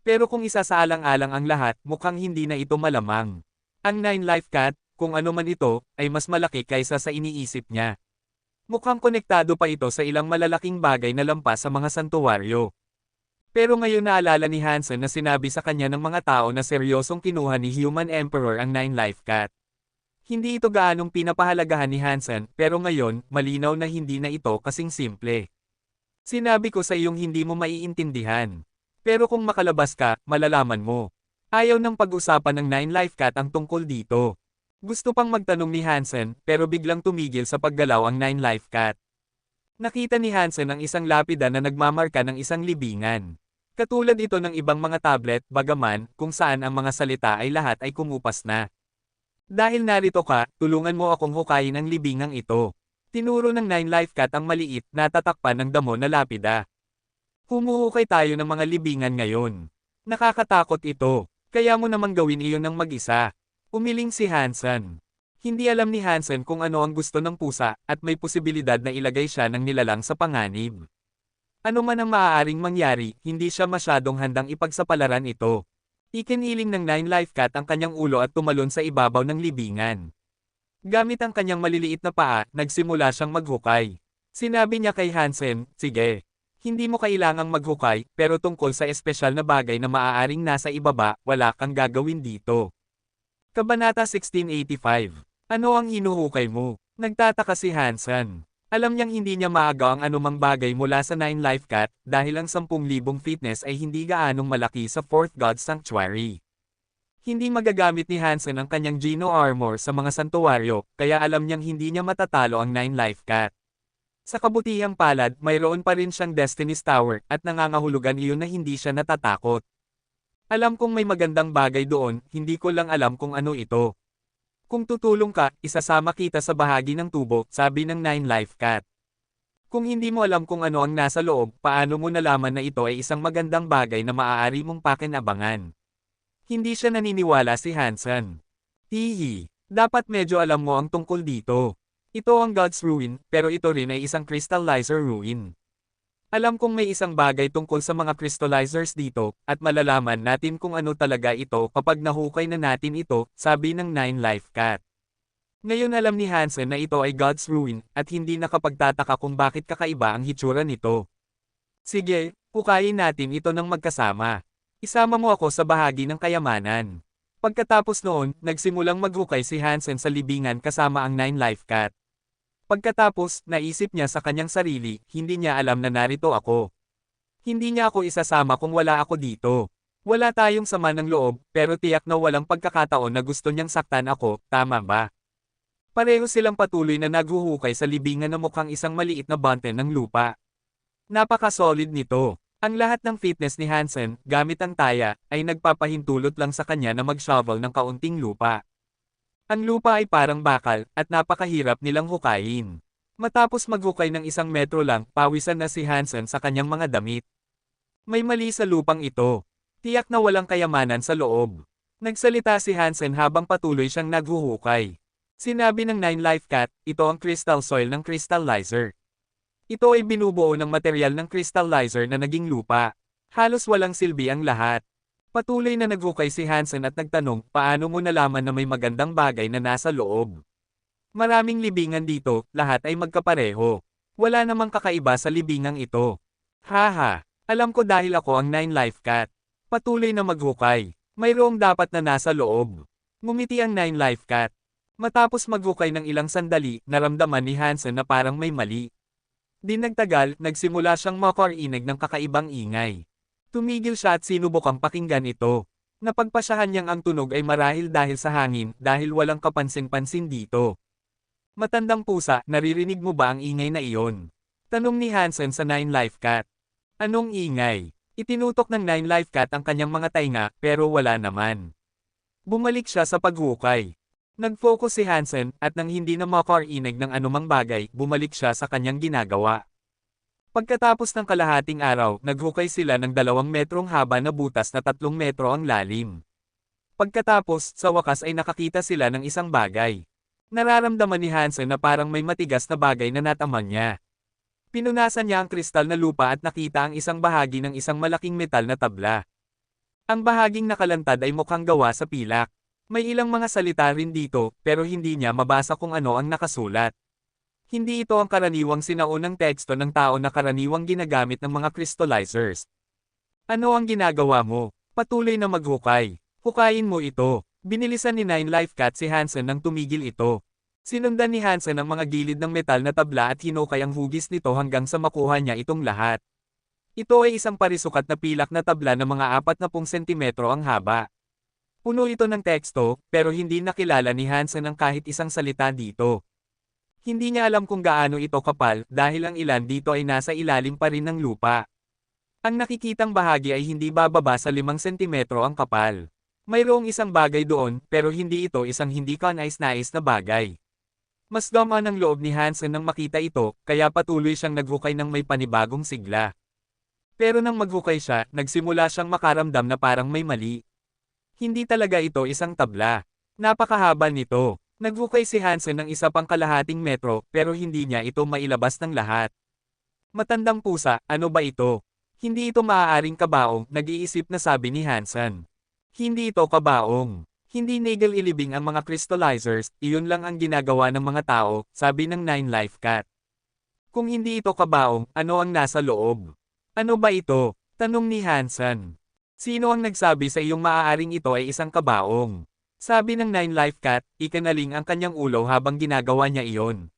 Pero kung isasaalang-alang ang lahat, mukhang hindi na ito malamang. Ang Nine Life Cat, kung ano man ito, ay mas malaki kaysa sa iniisip niya. Mukhang konektado pa ito sa ilang malalaking bagay na lampas sa mga santuwaryo. Pero ngayon naalala ni Hansen na sinabi sa kanya ng mga tao na seryosong kinuha ni Human Emperor ang Nine Life Cat. Hindi ito gaanong pinapahalagahan ni Hansen, pero ngayon, malinaw na hindi na ito kasing simple. Sinabi ko sa iyong hindi mo maiintindihan. Pero kung makalabas ka, malalaman mo. Ayaw ng pag-usapan ng Nine Life Cat ang tungkol dito. Gusto pang magtanong ni Hansen, pero biglang tumigil sa paggalaw ang Nine Life Cat. Nakita ni Hansen ang isang lapida na nagmamarka ng isang libingan. Katulad ito ng ibang mga tablet, bagaman, kung saan ang mga salita ay lahat ay kumupas na. Dahil narito ka, tulungan mo akong hukayin ang libingang ito. Tinuro ng Nine Life Cat ang maliit, natatakpan ng damo na lapida. Humuhukay tayo ng mga libingan ngayon. Nakakatakot ito, kaya mo namang gawin iyon ng mag-isa. Umiling si Hansen. Hindi alam ni Hansen kung ano ang gusto ng pusa, at may posibilidad na ilagay siya ng nilalang sa panganib. Ano man ang maaaring mangyari, hindi siya masyadong handang ipagsapalaran ito. Ikiniling ng Nine Life Cat ang kanyang ulo at tumalon sa ibabaw ng libingan. Gamit ang kanyang maliliit na paa, nagsimula siyang maghukay. Sinabi niya kay Hansen, sige. Hindi mo kailangang maghukay, pero tungkol sa espesyal na bagay na maaaring nasa ibaba, wala kang gagawin dito. Kabanata 1685. Ano ang hinuhukay mo? Nagtataka si Hansen. Alam niyang hindi niya maagaw ang anumang bagay mula sa Nine Life Cat, dahil ang 10,000 fitness ay hindi gaanong malaki sa Fourth God Sanctuary. Hindi magagamit ni Hansen ang kanyang Geno Armor sa mga santuwaryo, kaya alam niyang hindi niya matatalo ang Nine Life Cat. Sa kabutihang palad, mayroon pa rin siyang Destiny's Tower, at nangangahulugan iyon na hindi siya natatakot. Alam kong may magandang bagay doon, hindi ko lang alam kung ano ito. Kung tutulong ka, isasama kita sa bahagi ng tubo, sabi ng Nine Life Cat. Kung hindi mo alam kung ano ang nasa loob, paano mo nalaman na ito ay isang magandang bagay na maaari mong pakinabangan? Hindi siya naniniwala si Hansen. Hihi, dapat medyo alam mo ang tungkol dito. Ito ang God's Ruin, pero ito rin ay isang crystallizer ruin. Alam kong may isang bagay tungkol sa mga crystallizers dito, at malalaman natin kung ano talaga ito kapag nahukay na natin ito, sabi ng Nine Life Cat. Ngayon alam ni Hansen na ito ay God's ruin, at hindi nakapagtataka kung bakit kakaiba ang hitsura nito. Sige, hukayin natin ito ng magkasama. Isama mo ako sa bahagi ng kayamanan. Pagkatapos noon, nagsimulang maghukay si Hansen sa libingan kasama ang Nine Life Cat. Pagkatapos, naisip niya sa kanyang sarili, hindi niya alam na narito ako. Hindi niya ako isasama kung wala ako dito. Wala tayong sama ng loob, pero tiyak na walang pagkakataon na gusto niyang saktan ako, tama ba? Pareho silang patuloy na naghuhukay sa libingan na mukhang isang maliit na bante ng lupa. Napaka-solid nito. Ang lahat ng fitness ni Hansen, gamit ang taya, ay nagpapahintulot lang sa kanya na mag-shovel ng kaunting lupa. Ang lupa ay parang bakal, at napakahirap nilang hukayin. Matapos maghukay ng 1 metro lang, pawisan na si Hansen sa kanyang mga damit. May mali sa lupang ito. Tiyak na walang kayamanan sa loob. Nagsalita si Hansen habang patuloy siyang naghuhukay. Sinabi ng Nine Life Cat, ito ang crystal soil ng crystallizer. Ito ay binubuo ng material ng crystallizer na naging lupa. Halos walang silbi ang lahat. Patuloy na naghukay si Hansen at nagtanong, paano mo nalaman na may magandang bagay na nasa loob? Maraming libingan dito, lahat ay magkapareho. Wala namang kakaiba sa libingang ito. Haha, alam ko dahil ako ang Nine Life Cat. Patuloy na maghukay. Mayroong dapat na nasa loob. Ngumiti ang Nine Life Cat. Matapos maghukay ng ilang sandali, naramdaman ni Hansen na parang may mali. Di nagtagal, nagsimula siyang makarinig ng kakaibang ingay. Tumigil siya at sinubukang pakinggan ito. Napagpasyahan niyang ang tunog ay marahil dahil sa hangin, dahil walang kapansin-pansin dito. Matandang pusa, naririnig mo ba ang ingay na iyon? Tanong ni Hansen sa Nine Life Cat. Anong ingay? Itinutok ng Nine Life Cat ang kanyang mga tainga, pero wala naman. Bumalik siya sa paghukay. Nag-focus si Hansen, at nang hindi na makarinig ng anumang bagay, bumalik siya sa kanyang ginagawa. Pagkatapos ng kalahating araw, naghukay sila ng 2 metrong haba na butas na 3 metro ang lalim. Pagkatapos, sa wakas ay nakakita sila ng isang bagay. Nararamdaman ni Hansen na parang may matigas na bagay na nataman niya. Pinunasan niya ang kristal na lupa at nakita ang isang bahagi ng isang malaking metal na tabla. Ang bahaging nakalantad ay mukhang gawa sa pilak. May ilang mga salita rin dito, pero hindi niya mabasa kung ano ang nakasulat. Hindi ito ang karaniwang sinaunang teksto ng tao na karaniwang ginagamit ng mga crystallizers. Ano ang ginagawa mo? Patuloy na maghukay. Hukayin mo ito. Binilisan ni Nine Life Cat si Hansen nang tumigil ito. Sinundan ni Hansen ang mga gilid ng metal na tabla at hinukay ang hugis nito hanggang sa makuha niya itong lahat. Ito ay isang parisukat na pilak na tabla na mga 40 sentimetro ang haba. Puno ito ng teksto, pero hindi nakilala ni Hansen ang kahit isang salita dito. Hindi niya alam kung gaano ito kapal dahil ang ilan dito ay nasa ilalim pa rin ng lupa. Ang nakikitang bahagi ay hindi bababa sa 5 sentimetro ang kapal. Mayroong isang bagay doon, pero hindi ito isang hindi kanais-nais na bagay. Mas gamaan ang loob ni Hansen nang makita ito, kaya patuloy siyang naghukay ng may panibagong sigla. Pero nang maghukay siya, nagsimula siyang makaramdam na parang may mali. Hindi talaga ito isang tabla. Napakahaba nito. Naghukay si Hansen ng 1.5 metro, pero hindi niya ito mailabas ng lahat. Matandang pusa, ano ba ito? Hindi ito maaaring kabaong, nag-iisip na sabi ni Hansen. Hindi ito kabaong. Hindi nagel ilibing ang mga crystallizers, iyon lang ang ginagawa ng mga tao, sabi ng Nine Life Cat. Kung hindi ito kabaong, ano ang nasa loob? Ano ba ito? Tanong ni Hansen. Sino ang nagsabi sa iyong maaaring ito ay isang kabaong? Sabi ng Nine Life Cat, ikanaling ang kanyang ulo habang ginagawa niya iyon.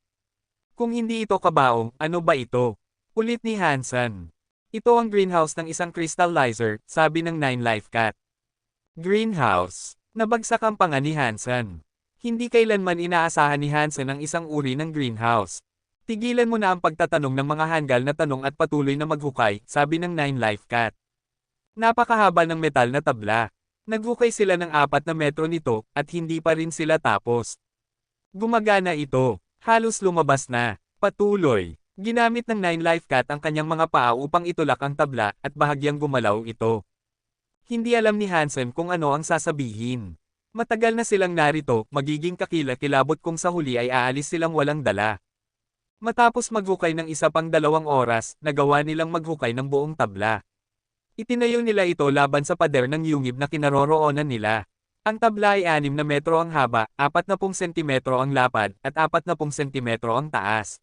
Kung hindi ito kabaong, ano ba ito? Ulit ni Hansen. Ito ang greenhouse ng isang crystallizer, sabi ng Nine Life Cat. Greenhouse. Nabagsak ang panga ni Hansen. Hindi kailanman inaasahan ni Hansen ang isang uri ng greenhouse. Tigilan mo na ang pagtatanong ng mga hanggal na tanong at patuloy na maghukay, sabi ng Nine Life Cat. Napakahaba ng metal na tabla. Naghukay sila ng 4 metro nito, at hindi pa rin sila tapos. Gumagana ito. Halos lumabas na. Patuloy. Ginamit ng Nine Life Cat ang kanyang mga paa upang itulak ang tabla, at bahagyang gumalaw ito. Hindi alam ni Hansen kung ano ang sasabihin. Matagal na silang narito, magiging kakilakilabot kung sa huli ay aalis silang walang dala. Matapos maghukay ng isa pang 2 oras, nagawa nilang maghukay ng buong tabla. Itinayo nila ito laban sa pader ng yungib na kinaroroonan nila. Ang tabla ay 6 na metro ang haba, 40 sentimetro ang lapad, at 40 sentimetro ang taas.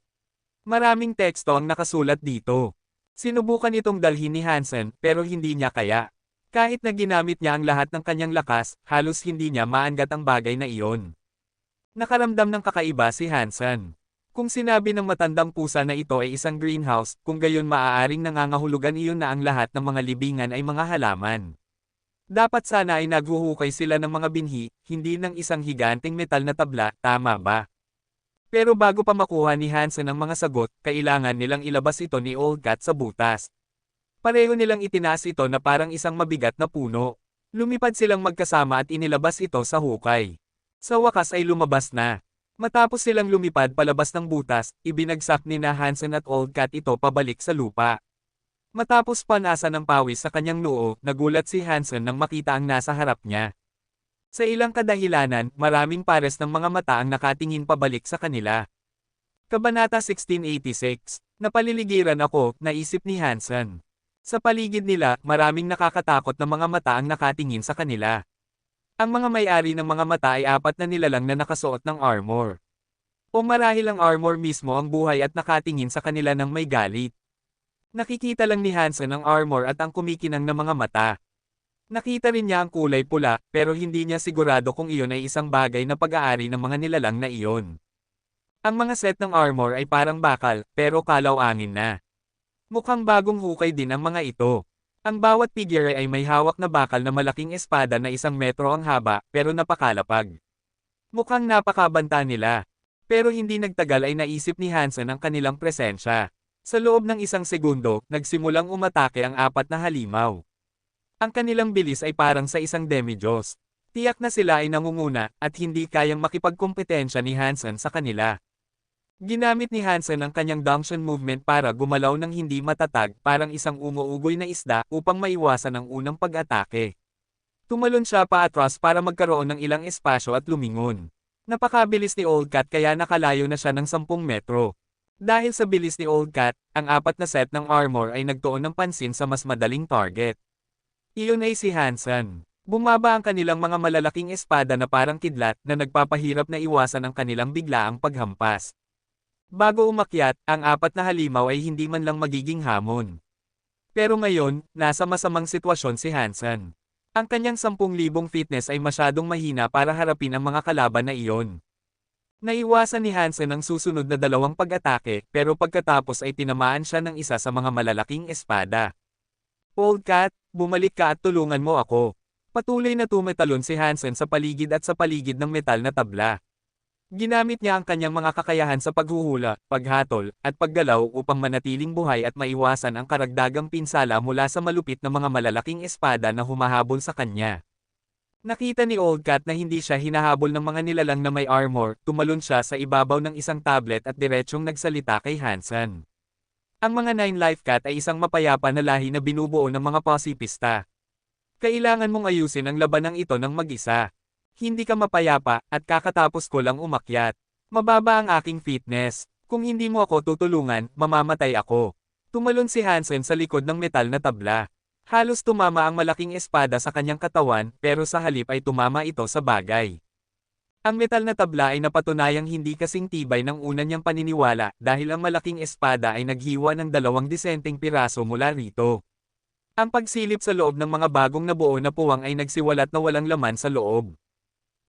Maraming teksto ang nakasulat dito. Sinubukan itong dalhin ni Hansen, pero hindi niya kaya. Kahit na ginamit niya ang lahat ng kanyang lakas, halos hindi niya maangat ang bagay na iyon. Nakaramdam ng kakaiba si Hansen. Kung sinabi ng matandang pusa na ito ay isang greenhouse, kung gayon maaaring nangangahulugan iyon na ang lahat ng mga libingan ay mga halaman. Dapat sana ay naghuhukay sila ng mga binhi, hindi ng isang higanteng metal na tabla, tama ba? Pero bago pa makuha ni Hansen ang mga sagot, kailangan nilang ilabas ito ni Old Cat sa butas. Pareho nilang itinaas ito na parang isang mabigat na puno. Lumipad silang magkasama at inilabas ito sa hukay. Sa wakas ay lumabas na. Matapos silang lumipad palabas ng butas, ibinagsak ni na Hansen at Old Cat ito pabalik sa lupa. Matapos panasa ng pawis sa kanyang noo, nagulat si Hansen nang makita ang nasa harap niya. Sa ilang kadahilanan, maraming pares ng mga mata ang nakatingin pabalik sa kanila. Kabanata 1686, napaliligiran ako, naisip ni Hansen. Sa paligid nila, maraming nakakatakot na mga mata ang nakatingin sa kanila. Ang mga may-ari ng mga mata ay 4 na nilalang na nakasuot ng armor. O marahil ang armor mismo ang buhay at nakatingin sa kanila ng may galit. Nakikita lang ni Hansen ang armor at ang kumikinang na mga mata. Nakita rin niya ang kulay pula, pero hindi niya sigurado kung iyon ay isang bagay na pag-aari ng mga nilalang na iyon. Ang mga set ng armor ay parang bakal, pero kalaw-angin na. Mukhang bagong hukay din ang mga ito. Ang bawat figure ay may hawak na bakal na malaking espada na 1 metro ang haba, pero napakalapag. Mukhang napakabanta nila. Pero hindi nagtagal ay naisip ni Hansen ang kanilang presensya. Sa loob ng 1 segundo, nagsimulang umatake ang 4 na halimaw. Ang kanilang bilis ay parang sa isang demi-Diyos. Tiyak na sila ay nangunguna, at hindi kayang makipagkompetensya ni Hansen sa kanila. Ginamit ni Hansen ang kanyang dongtion movement para gumalaw ng hindi matatag, parang isang umuugoy na isda, upang maiwasan ang unang pag-atake. Tumalon siya paatras para magkaroon ng ilang espasyo at lumingon. Napakabilis ni Old Cat kaya nakalayo na siya ng 10 metro. Dahil sa bilis ni Old Cat, ang 4 na set ng armor ay nagtuon ng pansin sa mas madaling target. Iyon ay si Hansen. Bumaba ang kanilang mga malalaking espada na parang kidlat na nagpapahirap na iwasan ang kanilang biglaang paghampas. Bago umakyat, ang 4 na halimaw ay hindi man lang magiging hamon. Pero ngayon, nasa masamang sitwasyon si Hansen. Ang kanyang 10,000 fitness ay masyadong mahina para harapin ang mga kalaban na iyon. Naiwasan ni Hansen ang susunod na 2 pag-atake, pero pagkatapos ay tinamaan siya ng isa sa mga malalaking espada. Old Cat, bumalik ka at tulungan mo ako. Patuloy na tumatalon si Hansen sa paligid at sa paligid ng metal na tabla. Ginamit niya ang kanyang mga kakayahan sa paghuhula, paghatol, at paggalaw upang manatiling buhay at maiwasan ang karagdagang pinsala mula sa malupit na mga malalaking espada na humahabol sa kanya. Nakita ni Old Cat na hindi siya hinahabol ng mga nilalang na may armor, tumalon siya sa ibabaw ng isang tablet at diretsyong nagsalita kay Hansen. Ang mga 9 Life Cat ay isang mapayapa na lahi na binubuo ng mga pasipista. Kailangan mong ayusin ang labanang ito ng mag-isa. Hindi ka mapayapa, at kakatapos ko lang umakyat. Mababa ang aking fitness. Kung hindi mo ako tutulungan, mamamatay ako. Tumalon si Hansen sa likod ng metal na tabla. Halos tumama ang malaking espada sa kanyang katawan, pero sa halip ay tumama ito sa bagay. Ang metal na tabla ay napatunayang hindi kasing tibay ng una niyang paniniwala dahil ang malaking espada ay naghiwa ng 2 disenteng piraso mula rito. Ang pagsilip sa loob ng mga bagong nabuo na puwang ay nagsiwalat na walang laman sa loob.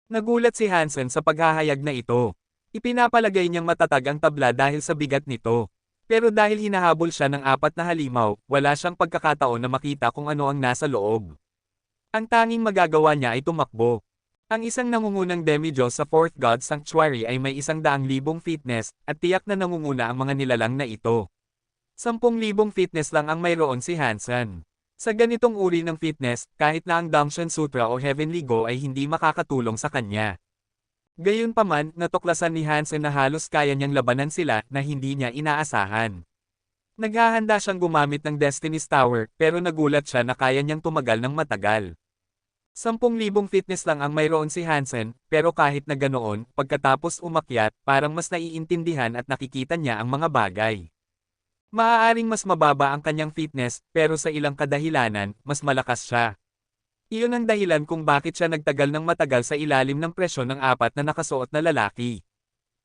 Nagulat si Hansen sa paghahayag na ito. Ipinapalagay niyang matatag ang tabla dahil sa bigat nito. Pero dahil hinahabol siya ng 4 na halimaw, wala siyang pagkakataon na makita kung ano ang nasa loob. Ang tanging magagawa niya ay tumakbo. Ang isang nangungunang demi-Diyos sa Fourth God Sanctuary ay may 100,000 fitness, at tiyak na nangunguna ang mga nilalang na ito. 10,000 fitness lang ang mayroon si Hansen. Sa ganitong uri ng fitness, kahit na ang Dongtion Sutra o Heavenly Go ay hindi makakatulong sa kanya. Gayunpaman, natuklasan ni Hansen na halos kaya niyang labanan sila na hindi niya inaasahan. Naghahanda siyang gumamit ng Destiny's Tower, pero nagulat siya na kaya niyang tumagal ng matagal. 10,000 fitness lang ang mayroon si Hansen, pero kahit na ganoon, pagkatapos umakyat, parang mas naiintindihan at nakikita niya ang mga bagay. Maaaring mas mababa ang kanyang fitness, pero sa ilang kadahilanan, mas malakas siya. Iyon ang dahilan kung bakit siya nagtagal ng matagal sa ilalim ng presyon ng apat na nakasuot na lalaki.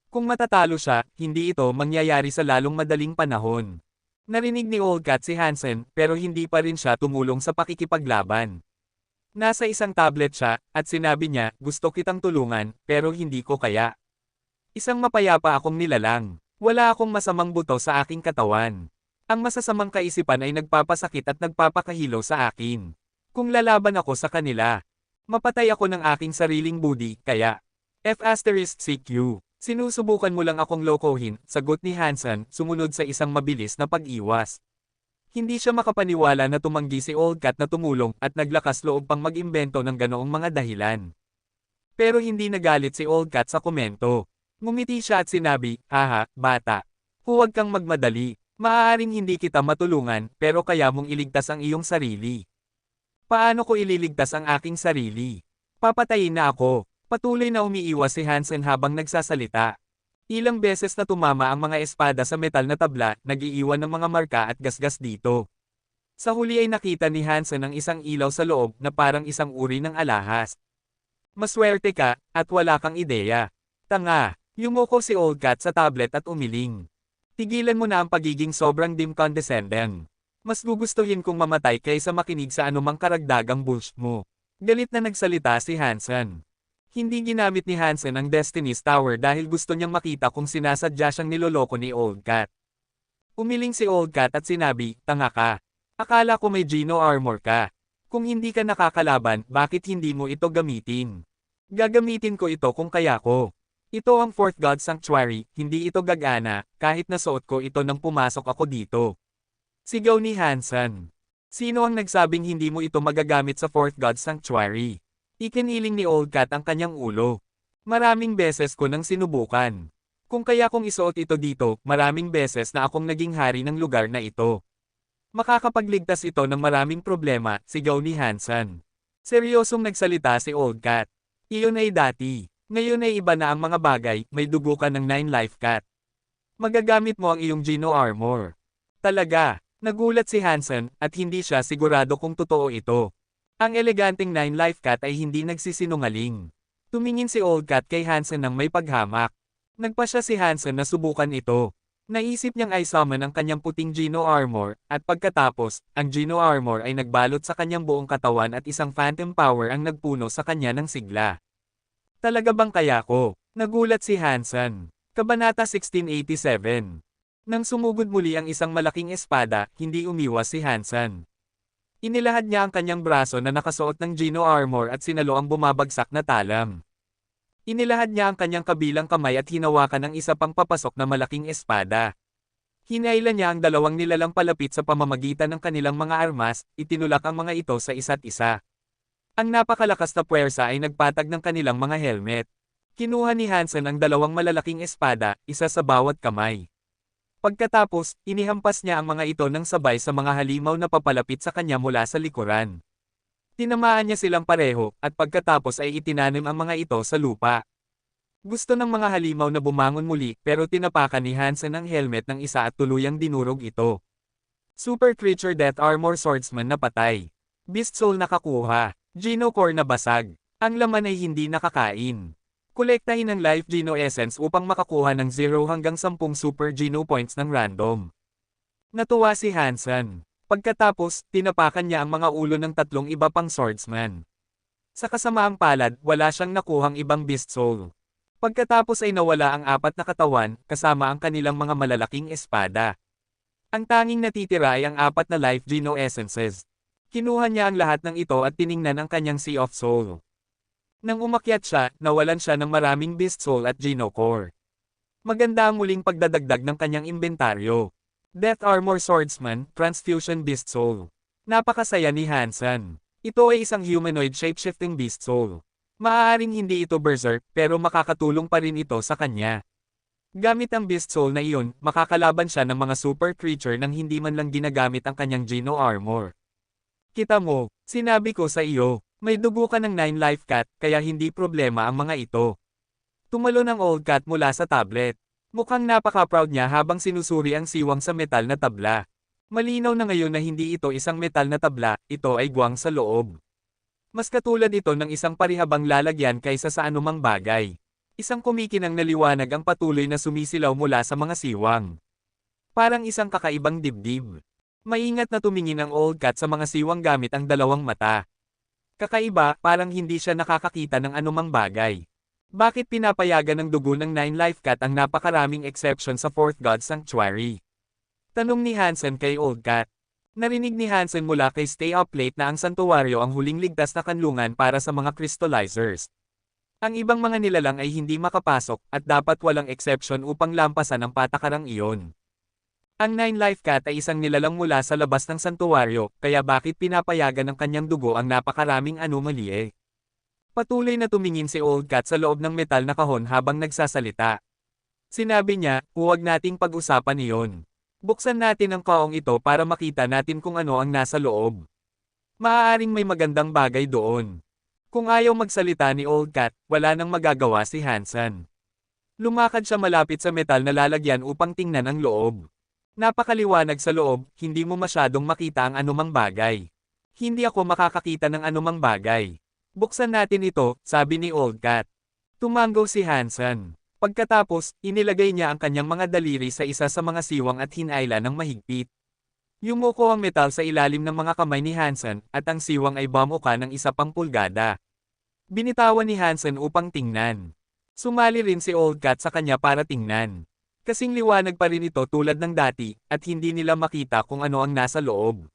Kung matatalo siya, hindi ito mangyayari sa lalong madaling panahon. Narinig ni Old Cat si Hansen, pero hindi pa rin siya tumulong sa pakikipaglaban. Nasa isang tablet siya, at sinabi niya, gusto kitang tulungan, pero hindi ko kaya. Isang mapayapa akong nilalang. Wala akong masamang buto sa aking katawan. Ang masasamang kaisipan ay nagpapasakit at nagpapakahilo sa akin. Kung lalaban ako sa kanila, mapatay ako ng aking sariling budi, kaya F***CQ. Sinusubukan mo lang akong lokohin, sagot ni Hansen, sumunod sa isang mabilis na pag-iwas. Hindi siya makapaniwala na tumanggi si Old Cat na tumulong at naglakas loob pang mag-imbento ng ganoong mga dahilan. Pero hindi nagalit si Old Cat sa komento. Ngumiti siya at sinabi, haha, bata. Huwag kang magmadali. Maaaring hindi kita matulungan, pero kaya mong iligtas ang iyong sarili. Paano ko ililigtas ang aking sarili? Papatayin na ako. Patuloy na umiiwas si Hansen habang nagsasalita. Ilang beses na tumama ang mga espada sa metal na tabla, nag-iiwan ng mga marka at gasgas dito. Sa huli ay nakita ni Hansen ang isang ilaw sa loob na parang isang uri ng alahas. Maswerte ka, at wala kang ideya. Tanga, yumuko si Old Cat sa tablet at umiling. Tigilan mo na ang pagiging sobrang dim condescending. Mas gugustuhin kong mamatay kaysa makinig sa anumang karagdagang bullshit mo. Galit na nagsalita si Hansen. Hindi ginamit ni Hansen ang Destiny's Tower dahil gusto niyang makita kung sinasadya siyang niloloko ni Old Cat. Umiling si Old Cat at sinabi, tanga ka. Akala ko may Geno armor ka. Kung hindi ka nakakalaban, bakit hindi mo ito gamitin? Gagamitin ko ito kung kaya ko. Ito ang Fourth God Sanctuary, hindi ito gagana, kahit nasuot ko ito nang pumasok ako dito. Sigaw ni Hansen. Sino ang nagsabing hindi mo ito magagamit sa Fourth God Sanctuary? Ikiniling ni Old Cat ang kanyang ulo. Maraming beses ko nang sinubukan. Kung kaya kong isuot ito dito, maraming beses na akong naging hari ng lugar na ito. Makakapagligtas ito ng maraming problema, sigaw ni Hansen. Seryosong nagsalita si Old Cat. Iyon ay dati. Ngayon ay iba na ang mga bagay, may dugo ka ng 9 life cat. Magagamit mo ang iyong Geno armor. Talaga, nagulat si Hansen, at hindi siya sigurado kung totoo ito. Ang eleganteng 9 life cat ay hindi nagsisinungaling. Tumingin si Old Cat kay Hansen ng may paghamak. Nagpa siya si Hansen na subukan ito. Naisip niyang i-summon ang kanyang puting Geno armor, at pagkatapos, ang Geno armor ay nagbalot sa kanyang buong katawan at isang phantom power ang nagpuno sa kanya ng sigla. Talaga bang kaya ko? Nagulat si Hansen. Kabanata 1687. Nang sumugod muli ang isang malaking espada, hindi umiwas si Hansen. Inilahad niya ang kanyang braso na nakasuot ng Geno armor at sinalo ang bumabagsak na talam. Inilahad niya ang kanyang kabilang kamay at hinawakan ang isa pang papasok na malaking espada. Hinailan niya ang dalawang nilalang palapit sa pamamagitan ng kanilang mga armas, itinulak ang mga ito sa isa't isa. Ang napakalakas na puwersa ay nagpatag ng kanilang mga helmet. Kinuha ni Hansen ang dalawang malalaking espada, isa sa bawat kamay. Pagkatapos, inihampas niya ang mga ito ng sabay sa mga halimaw na papalapit sa kanya mula sa likuran. Tinamaan niya silang pareho, at pagkatapos ay itinanim ang mga ito sa lupa. Gusto ng mga halimaw na bumangon muli, pero tinapakan ni Hansen ang helmet ng isa at tuluyang dinurog ito. Super Creature Death Armor Swordsman na patay. Beast Soul nakakuha. Geno Core na basag. Ang laman ay hindi nakakain. Kolektahin ang Life Geno Essence upang makakuha ng 0 hanggang 10 Super Geno Points ng random. Natuwa si Hansen. Pagkatapos, tinapakan niya ang mga ulo ng tatlong iba pang swordsman. Sa kasamaang palad, wala siyang nakuhang ibang Beast Soul. Pagkatapos ay nawala ang apat na katawan, kasama ang kanilang mga malalaking espada. Ang tanging natitira ay ang apat na Life Geno Essences. Kinuha niya ang lahat ng ito at tiningnan ang kanyang Sea of Soul. Nang umakyat siya, nawalan siya ng maraming Beast Soul at Geno Core. Maganda ang muling pagdadagdag ng kanyang inventaryo. Death Armor Swordsman, Transfusion Beast Soul. Napakasaya ni Hansen. Ito ay isang humanoid shape-shifting Beast Soul. Maaaring hindi ito berserk, pero makakatulong pa rin ito sa kanya. Gamit ang Beast Soul na iyon, makakalaban siya ng mga super creature nang hindi man lang ginagamit ang kanyang Geno armor. Kita mo, sinabi ko sa iyo, May dugo ka ng 9 life cat, kaya hindi problema ang mga ito. Tumalon ang old cat mula sa tablet. Mukhang napaka-proud niya habang sinusuri ang siwang sa metal na tabla. Malinaw na ngayon na hindi ito isang metal na tabla, ito ay guwang sa loob. Mas katulad ito ng isang parihabang lalagyan kaysa sa anumang bagay. Isang kumikinang na liwanag ang patuloy na sumisilaw mula sa mga siwang. Parang isang kakaibang dibdib. Maingat na tumingin ang old cat sa mga siwang gamit ang dalawang mata. Kakaiba, parang hindi siya nakakakita ng anumang bagay. Bakit pinapayagan ng dugo ng 9 life cat ang napakaraming exception sa Fourth God Sanctuary? Tanong ni Hansen kay old cat. Narinig ni Hansen mula kay Stay Up Late na ang santuwaryo ang huling ligtas na kanlungan para sa mga crystallizers. Ang ibang mga nilalang ay hindi makapasok at dapat walang exception upang lampasan ang patakarang iyon. Ang 9 life cat ay isang nilalang mula sa labas ng santuwaryo, kaya bakit pinapayagan ng kanyang dugo ang napakaraming anomalie? Patuloy na tumingin si old cat sa loob ng metal na kahon habang nagsasalita. Sinabi niya, huwag nating pag-usapan iyon. Buksan natin ang kaong ito para makita natin kung ano ang nasa loob. Maaaring may magandang bagay doon. Kung ayaw magsalita ni old cat, wala nang magagawa si Hansen. Lumakad siya malapit sa metal na lalagyan upang tingnan ang loob. Napakaliwanag sa loob, hindi mo masyadong makita ang anumang bagay. Hindi ako makakakita ng anumang bagay. Buksan natin ito, sabi ni old cat. Tumango si Hansen. Pagkatapos, inilagay niya ang kanyang mga daliri sa isa sa mga siwang at hinayla ng mahigpit. Yumuko ang metal sa ilalim ng mga kamay ni Hansen, at ang siwang ay bumuka ng 1 pulgada. Binitawan ni Hansen upang tingnan. Sumali rin si old cat sa kanya para tingnan. Kasing liwanag pa rin ito tulad ng dati, at hindi nila makita kung ano ang nasa loob.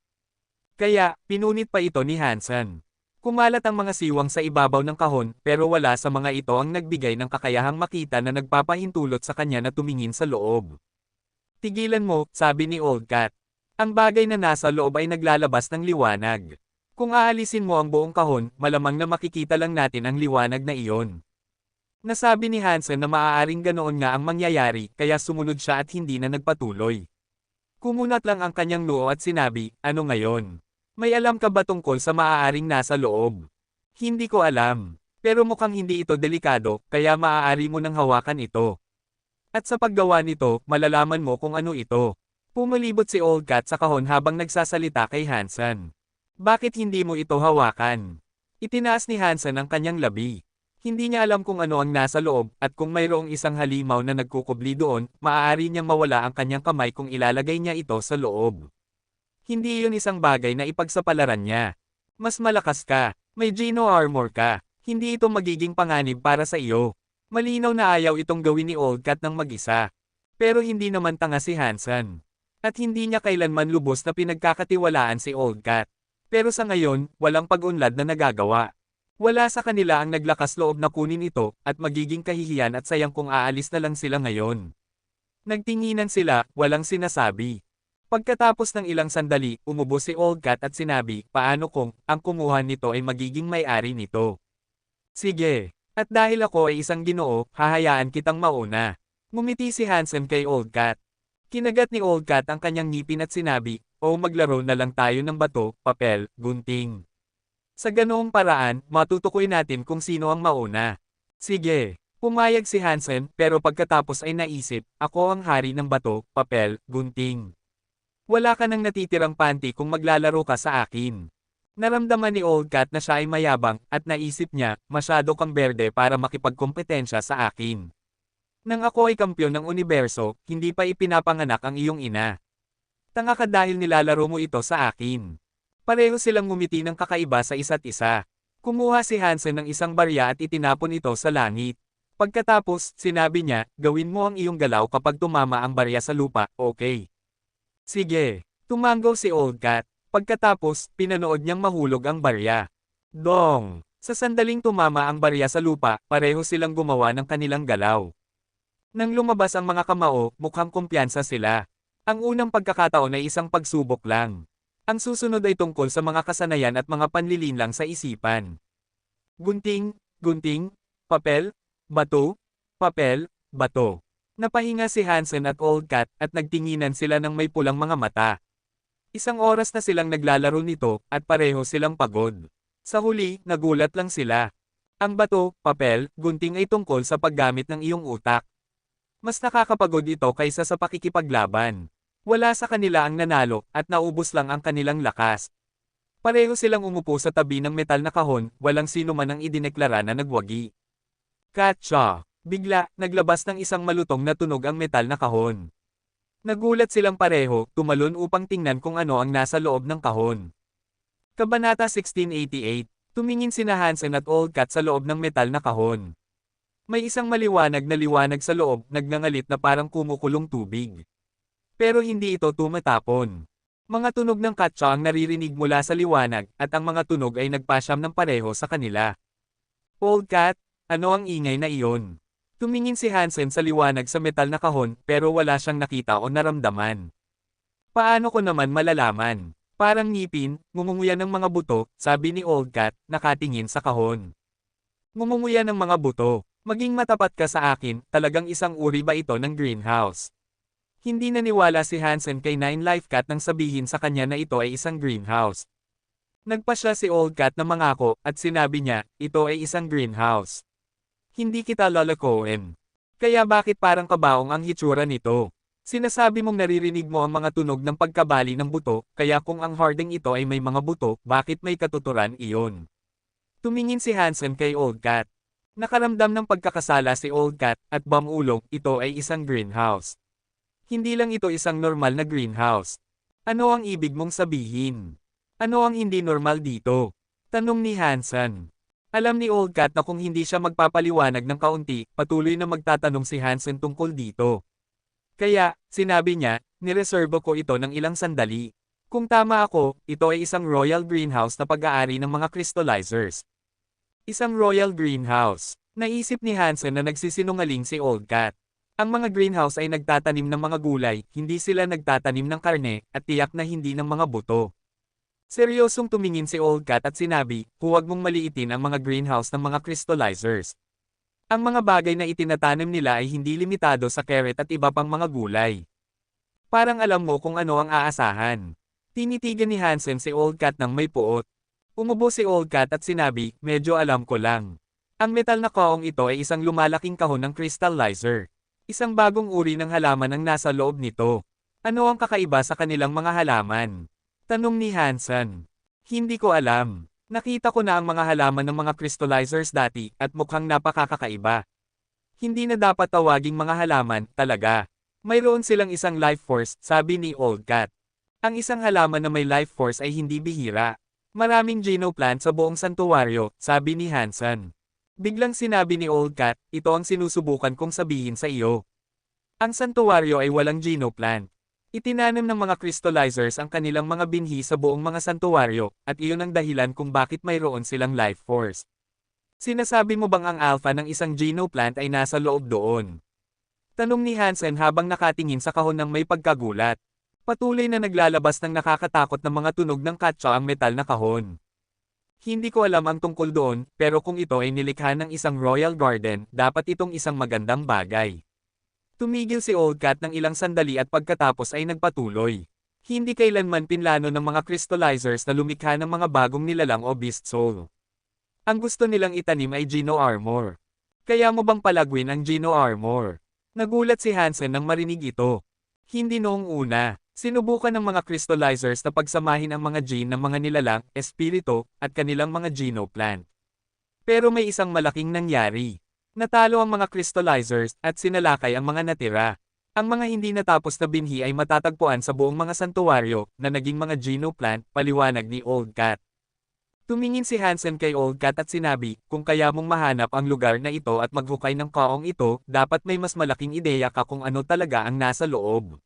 Kaya, pinunit pa ito ni Hansen. Kumalat ang mga siwang sa ibabaw ng kahon, pero wala sa mga ito ang nagbigay ng kakayahang makita na nagpapahintulot sa kanya na tumingin sa loob. Tigilan mo, sabi ni old cat. Ang bagay na nasa loob ay naglalabas ng liwanag. Kung aalisin mo ang buong kahon, malamang na makikita lang natin ang liwanag na iyon. Nasabi ni Hansen na maaaring ganoon nga ang mangyayari, kaya sumunod siya at hindi na nagpatuloy. Kumunat lang ang kanyang noo at sinabi, ano ngayon? May alam ka ba tungkol sa maaaring nasa loob? Hindi ko alam. Pero mukhang hindi ito delikado, kaya maaari mo nang hawakan ito. At sa paggawa nito, malalaman mo kung ano ito. Pumalibot si old cat sa kahon habang nagsasalita kay Hansen. Bakit hindi mo ito hawakan? Itinaas ni Hansen ang kanyang labi. Hindi niya alam kung ano ang nasa loob, at kung mayroong isang halimaw na nagkukubli doon, maaari niyang mawala ang kanyang kamay kung ilalagay niya ito sa loob. Hindi iyon isang bagay na ipagsapalaran niya. Mas malakas ka, may Geno armor ka, hindi ito magiging panganib para sa iyo. Malinaw na ayaw itong gawin ni old cat ng mag-isa. Pero hindi naman tanga si Hansen. At hindi niya kailanman lubos na pinagkakatiwalaan si old cat. Pero sa ngayon, walang pag-unlad na nagagawa. Wala sa kanila ang naglakas loob na kunin ito, at magiging kahihiyan at sayang kung aalis na lang sila ngayon. Nagtinginan sila, walang sinasabi. Pagkatapos ng ilang sandali, umubo si old cat at sinabi, paano kung, ang kumuha nito ay magiging may-ari nito? Sige. At dahil ako ay isang ginoo, hahayaan kitang mauna. Ngumiti si Hansen kay old cat. Kinagat ni old cat ang kanyang ngipin at sinabi, o maglaro na lang tayo ng bato, papel, gunting. Sa ganoong paraan, matutukoy natin kung sino ang mauna. Sige. Pumayag si Hansen, pero pagkatapos ay naisip, ako ang hari ng bato, papel, gunting. Wala ka nang natitirang panty kung maglalaro ka sa akin. Naramdaman ni old cat na siya ay mayabang, at naisip niya, masyado kang berde para makipagkompetensya sa akin. Nang ako ay kampyon ng universo, hindi pa ipinapanganak ang iyong ina. Tanga ka dahil nilalaro mo ito sa akin. Pareho silang ngumiti ng kakaiba sa isa't isa. Kumuha si Hansen ng isang barya at itinapon ito sa langit. Pagkatapos, sinabi niya, gawin mo ang iyong galaw kapag tumama ang barya sa lupa, okay? Sige. Tumango si old cat. Pagkatapos, pinanood niyang mahulog ang barya. Dong! Sa sandaling tumama ang barya sa lupa, pareho silang gumawa ng kanilang galaw. Nang lumabas ang mga kamao, mukhang kumpiyansa sila. Ang unang pagkakataon ay isang pagsubok lang. Ang susunod ay tungkol sa mga kasanayan at mga panlilinlang sa isipan. Gunting, gunting, papel, bato, papel, bato. Napahinga si Hansen at old cat at nagtinginan sila ng may pulang mga mata. Isang oras na silang naglalaro nito at pareho silang pagod. Sa huli, nagulat lang sila. Ang bato, papel, gunting ay tungkol sa paggamit ng iyong utak. Mas nakakapagod ito kaysa sa pakikipaglaban. Wala sa kanila ang nanalo, at naubos lang ang kanilang lakas. Pareho silang umupo sa tabi ng metal na kahon, walang sino man ang idineklara na nagwagi. Katsa! Bigla, naglabas ng isang malutong na tunog ang metal na kahon. Nagulat silang pareho, tumalon upang tingnan kung ano ang nasa loob ng kahon. Kabanata 1688. Tumingin sina Hansen at Old Cat sa loob ng metal na kahon. May isang maliwanag na liwanag sa loob, nagngangalit na parang kumukulong tubig. Pero hindi ito tumatapon. Mga tunog ng katsa ang naririnig mula sa liwanag, at ang mga tunog ay nagpasyam ng pareho sa kanila. Old Cat, ano ang ingay na iyon? Tumingin si Hansen sa liwanag sa metal na kahon, pero wala siyang nakita o naramdaman. Paano ko naman malalaman? Parang ngipin, ngumunguya ng mga buto, sabi ni Old Cat, nakatingin sa kahon. Ngumunguya ng mga buto, maging matapat ka sa akin, talagang isang uri ba ito ng greenhouse? Hindi naniwala si Hansen kay Nine Life Cat nang sabihin sa kanya na ito ay isang greenhouse. Nagpasya si Old Cat na mangako, at sinabi niya, ito ay isang greenhouse. Hindi kita lolokohin. Kaya bakit parang kabaong ang hitsura nito? Sinasabi mong naririnig mo ang mga tunog ng pagkabali ng buto, kaya kung ang harding ito ay may mga buto, bakit may katuturan iyon? Tumingin si Hansen kay Old Cat. Nakaramdam ng pagkakasala si Old Cat, at bamulong, ito ay isang greenhouse. Hindi lang ito isang normal na greenhouse. Ano ang ibig mong sabihin? Ano ang hindi normal dito? Tanong ni Hansen. Alam ni Old Cat na kung hindi siya magpapaliwanag ng kaunti, patuloy na magtatanong si Hansen tungkol dito. Kaya, sinabi niya, nireserbo ko ito ng ilang sandali. Kung tama ako, ito ay isang royal greenhouse na pag-aari ng mga crystallizers. Isang royal greenhouse. Naisip ni Hansen na nagsisinungaling si Old Cat. Ang mga greenhouse ay nagtatanim ng mga gulay, hindi sila nagtatanim ng karne, at tiyak na hindi ng mga buto. Seryosong tumingin si Old Cat at sinabi, huwag mong maliitin ang mga greenhouse ng mga crystallizers. Ang mga bagay na itinatanim nila ay hindi limitado sa carrot at iba pang mga gulay. Parang alam mo kung ano ang aasahan. Tinitigan ni Hansen si Old Cat ng may puot. Umubo si Old Cat at sinabi, medyo alam ko lang. Ang metal na kaong ito ay isang lumalaking kahon ng crystallizer. Isang bagong uri ng halaman ang nasa loob nito. Ano ang kakaiba sa kanilang mga halaman? Tanong ni Hansen. Hindi ko alam. Nakita ko na ang mga halaman ng mga crystallizers dati, at mukhang napakakaiba. Hindi na dapat tawaging mga halaman, talaga. Mayroon silang isang life force, sabi ni Old Cat. Ang isang halaman na may life force ay hindi bihira. Maraming genoplant sa buong santuwaryo, sabi ni Hansen. Biglang sinabi ni Old Cat, ito ang sinusubukan kong sabihin sa iyo. Ang santuwaryo ay walang genoplant. Itinanim ng mga crystallizers ang kanilang mga binhi sa buong mga santuwaryo, at iyon ang dahilan kung bakit mayroon silang life force. Sinasabi mo bang ang alpha ng isang genoplant ay nasa loob doon? Tanong ni Hansen habang nakatingin sa kahon ng may pagkagulat. Patuloy na naglalabas ng nakakatakot na mga tunog ng katsa ang metal na kahon. Hindi ko alam ang tungkol doon, pero kung ito ay nilikha ng isang royal garden, dapat itong isang magandang bagay. Tumigil si Old Cat ng ilang sandali at pagkatapos ay nagpatuloy. Hindi kailanman pinlano ng mga crystallizers na lumikha ng mga bagong nilalang o beast soul. Ang gusto nilang itanim ay Geno Armor. Kaya mo bang palagwin ang Geno Armor? Nagulat si Hansen nang marinig ito. Hindi noong una. Sinubukan ng mga crystallizers na pagsamahin ang mga gene ng mga nilalang, espiritu, at kanilang mga genoplant. Pero may isang malaking nangyari. Natalo ang mga crystallizers, at sinalakay ang mga natira. Ang mga hindi natapos na binhi ay matatagpuan sa buong mga santuwaryo, na naging mga genoplant, paliwanag ni Old Cat. Tumingin si Hansen kay Old Cat at sinabi, kung kaya mong mahanap ang lugar na ito at maghukay ng kaong ito, dapat may mas malaking ideya ka kung ano talaga ang nasa loob.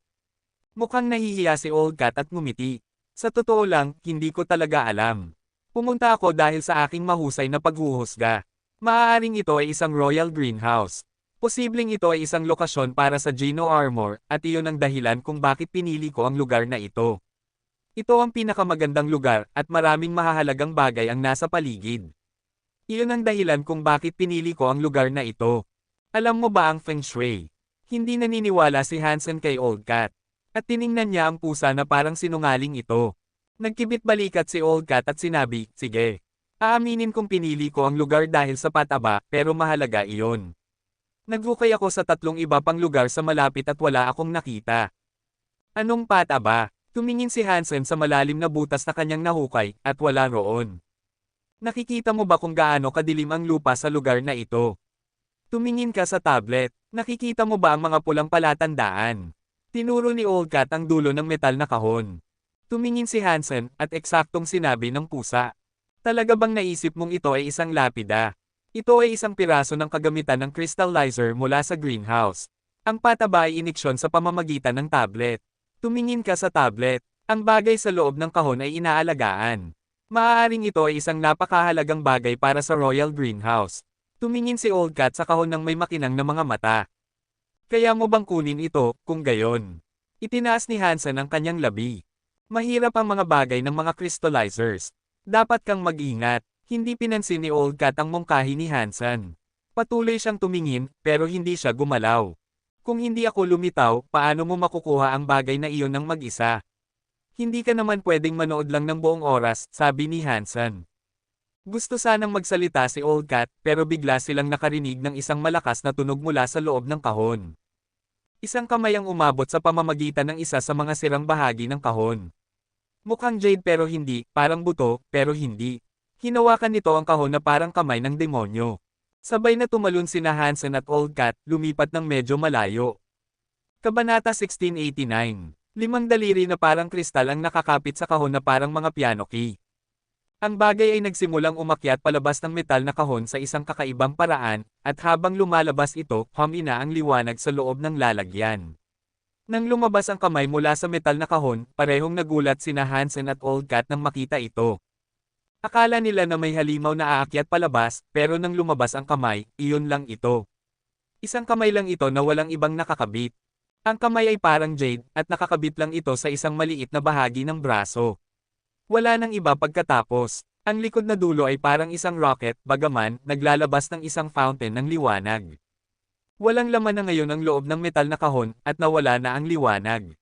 Mukhang nahihiya si Old Cat at ngumiti. Sa totoo lang, hindi ko talaga alam. Pumunta ako dahil sa aking mahusay na paghuhusga. Maaaring ito ay isang royal greenhouse. Posibleng ito ay isang lokasyon para sa Geno Armor, at iyon ang dahilan kung bakit pinili ko ang lugar na ito. Ito ang pinakamagandang lugar, at maraming mahahalagang bagay ang nasa paligid. Iyon ang dahilan kung bakit pinili ko ang lugar na ito. Alam mo ba ang Feng Shui? Hindi naniniwala si Hansen kay Old Cat. At tiningnan niya ang pusa na parang sinungaling ito. Nagkibit balikat si Old Cat at sinabi, sige. Aaminin kong pinili ko ang lugar dahil sa pataba, pero mahalaga iyon. Naghukay ako sa 3 iba pang lugar sa malapit at wala akong nakita. Anong pataba? Tumingin si Hansen sa malalim na butas na kanyang nahukay, at wala roon. Nakikita mo ba kung gaano kadilim ang lupa sa lugar na ito? Tumingin ka sa tablet. Nakikita mo ba ang mga pulang palatandaan? Tinuro ni Old Cat ang dulo ng metal na kahon. Tumingin si Hansen, at eksaktong sinabi ng pusa. Talaga bang naisip mong ito ay isang lapida? Ito ay isang piraso ng kagamitan ng crystallizer mula sa greenhouse. Ang pataba ay iniksyon sa pamamagitan ng tablet. Tumingin ka sa tablet. Ang bagay sa loob ng kahon ay inaalagaan. Maaaring ito ay isang napakahalagang bagay para sa Royal Greenhouse. Tumingin si Old Cat sa kahon ng may makinang na mga mata. Kaya mo bang kunin ito, kung gayon? Itinaas ni Hansen ang kanyang labi. Mahirap ang mga bagay ng mga crystallizers. Dapat kang mag-ingat. Hindi pinansin ni Old Cat ang mungkahi ni Hansen. Patuloy siyang tumingin, pero hindi siya gumalaw. Kung hindi ako lumitaw, paano mo makukuha ang bagay na iyon ng mag-isa? Hindi ka naman pwedeng manood lang ng buong oras, sabi ni Hansen. Gusto sanang magsalita si Old Cat, pero bigla silang nakarinig ng isang malakas na tunog mula sa loob ng kahon. Isang kamay ang umabot sa pamamagitan ng isa sa mga sirang bahagi ng kahon. Mukhang jade pero hindi, parang buto, pero hindi. Hinawakan nito ang kahon na parang kamay ng demonyo. Sabay na tumalon sina Hansen at Old Cat, lumipat ng medyo malayo. Kabanata 1689. 5 daliri na parang kristal ang nakakapit sa kahon na parang mga piano key. Ang bagay ay nagsimulang umakyat palabas ng metal na kahon sa isang kakaibang paraan, at habang lumalabas ito, humina ang liwanag sa loob ng lalagyan. Nang lumabas ang kamay mula sa metal na kahon, parehong nagulat sina Hansen at Old Cat nang makita ito. Akala nila na may halimaw na aakyat palabas, pero nang lumabas ang kamay, iyon lang ito. Isang kamay lang ito na walang ibang nakakabit. Ang kamay ay parang jade, at nakakabit lang ito sa isang maliit na bahagi ng braso. Wala nang iba pagkatapos. Ang likod na dulo ay parang isang rocket, bagaman, naglalabas ng isang fountain ng liwanag. Walang laman na ngayon ang loob ng metal na kahon, at nawala na ang liwanag.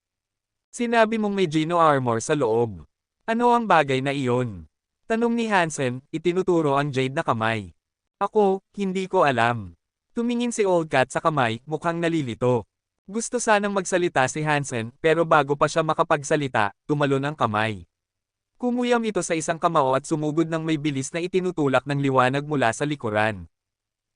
Sinabi mong may Geno armor sa loob. Ano ang bagay na iyon? Tanong ni Hansen, itinuturo ang jade na kamay. Ako, hindi ko alam. Tumingin si Old Cat sa kamay, mukhang nalilito. Gusto sanang magsalita si Hansen, pero bago pa siya makapagsalita, tumalon ang kamay. Kumuyam ito sa isang kamao at sumugod ng may bilis na itinutulak ng liwanag mula sa likuran.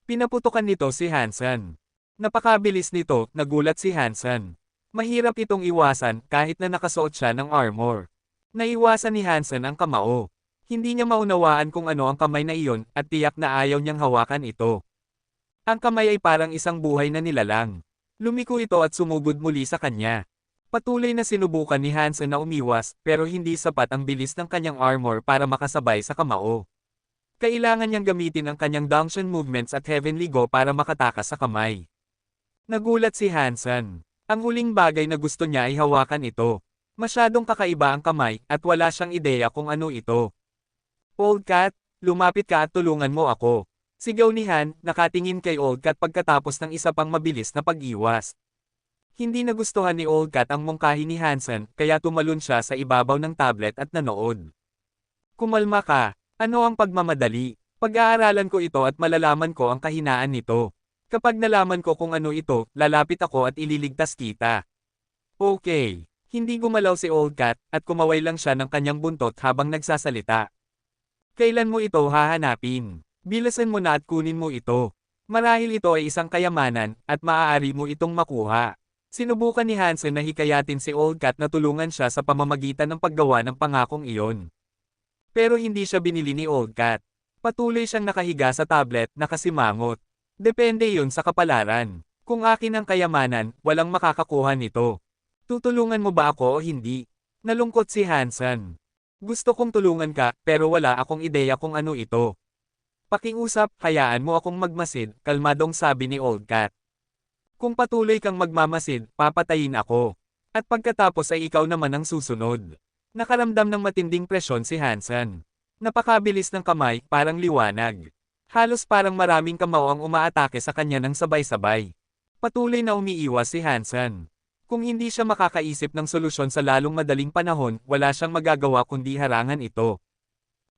Pinaputukan nito si Hansen. Napakabilis nito, nagulat si Hansen. Mahirap itong iwasan kahit na nakasuot siya ng armor. Naiwasan ni Hansen ang kamao. Hindi niya maunawaan kung ano ang kamay na iyon at tiyak na ayaw niyang hawakan ito. Ang kamay ay parang isang buhay na nilalang. Lumiko ito at sumugod muli sa kanya. Patuloy na sinubukan ni Hansen na umiwas pero hindi sapat ang bilis ng kanyang armor para makasabay sa kamao. Kailangan niyang gamitin ang kanyang Donction movements at Heavenly Go para makatakas sa kamay. Nagulat si Hansen. Ang huling bagay na gusto niya ay hawakan ito. Masyadong kakaiba ang kamay at wala siyang ideya kung ano ito. Old Cat, lumapit ka at tulungan mo ako. Sigaw ni Han, nakatingin kay Old Cat pagkatapos ng isa pang mabilis na pag-iwas. Hindi nagustuhan ni Old Cat ang mungkahi ni Hansen, kaya tumalon siya sa ibabaw ng tablet at nanood. Kumalma ka. Ano ang pagmamadali? Pag-aaralan ko ito at malalaman ko ang kahinaan nito. Kapag nalaman ko kung ano ito, lalapit ako at ililigtas kita. Okay. Hindi gumalaw si Old Cat, at kumaway lang siya ng kanyang buntot habang nagsasalita. Kailan mo ito hahanapin? Bilasan mo na at kunin mo ito. Marahil ito ay isang kayamanan, at maaari mo itong makuha. Sinubukan ni Hansen na hikayatin si Old Cat na tulungan siya sa pamamagitan ng paggawa ng pangakong iyon. Pero hindi siya binili ni Old Cat. Patuloy siyang nakahiga sa tablet, nakasimangot. Depende yun sa kapalaran. Kung akin ang kayamanan, walang makakakuha nito. Tutulungan mo ba ako o hindi? Nalungkot si Hansen. Gusto kong tulungan ka, pero wala akong ideya kung ano ito. Pakiusap, hayaan mo akong magmasid, kalmadong sabi ni Old Cat. Kung patuloy kang magmamasid, papatayin ako. At pagkatapos ay ikaw naman ang susunod. Nakaramdam ng matinding presyon si Hansen. Napakabilis ng kamay, parang liwanag. Halos parang maraming kamao ang umaatake sa kanya ng sabay-sabay. Patuloy na umiiwas si Hansen. Kung hindi siya makakaisip ng solusyon sa lalong madaling panahon, wala siyang magagawa kundi harangan ito.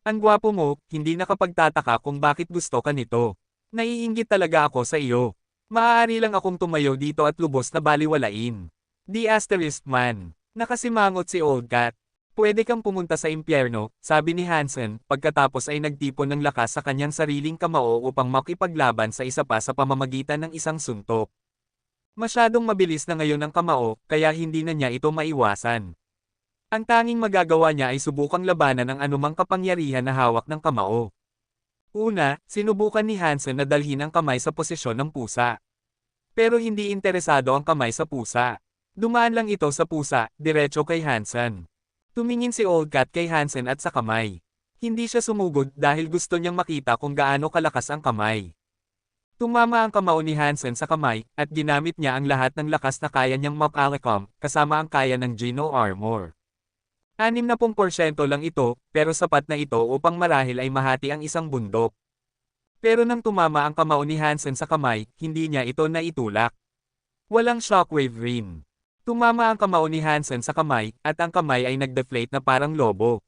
Ang gwapo mo, hindi nakapagtataka kung bakit gusto ka nito. Naiinggit talaga ako sa iyo. Maaari lang akong tumayo dito at lubos na baliwalain. The asterisk man. Nakasimangot si Old Cat. Pwede kang pumunta sa impyerno, sabi ni Hansen, pagkatapos ay nagtipon ng lakas sa kanyang sariling kamao upang makipaglaban sa isa pa sa pamamagitan ng isang suntok. Masyadong mabilis na ngayon ang kamao, kaya hindi na niya ito maiwasan. Ang tanging magagawa niya ay subukang labanan ang anumang kapangyarihan na hawak ng kamao. Una, sinubukan ni Hansen na dalhin ang kamay sa posisyon ng pusa. Pero hindi interesado ang kamay sa pusa. Dumaan lang ito sa pusa, diretso kay Hansen. Tumingin si Old Cat kay Hansen at sa kamay. Hindi siya sumugod dahil gusto niyang makita kung gaano kalakas ang kamay. Tumama ang kamao ni Hansen sa kamay, at ginamit niya ang lahat ng lakas na kaya niyang mapalacom, kasama ang kaya ng Geno Armor. 60% lang ito, pero sapat na ito upang marahil ay mahati ang isang bundok. Pero nang tumama ang kamao ni Hansen sa kamay, hindi niya ito naitulak. Walang shockwave rin. Tumama ang kamao ni Hansen sa kamay, at ang kamay ay nag-deflate na parang lobo.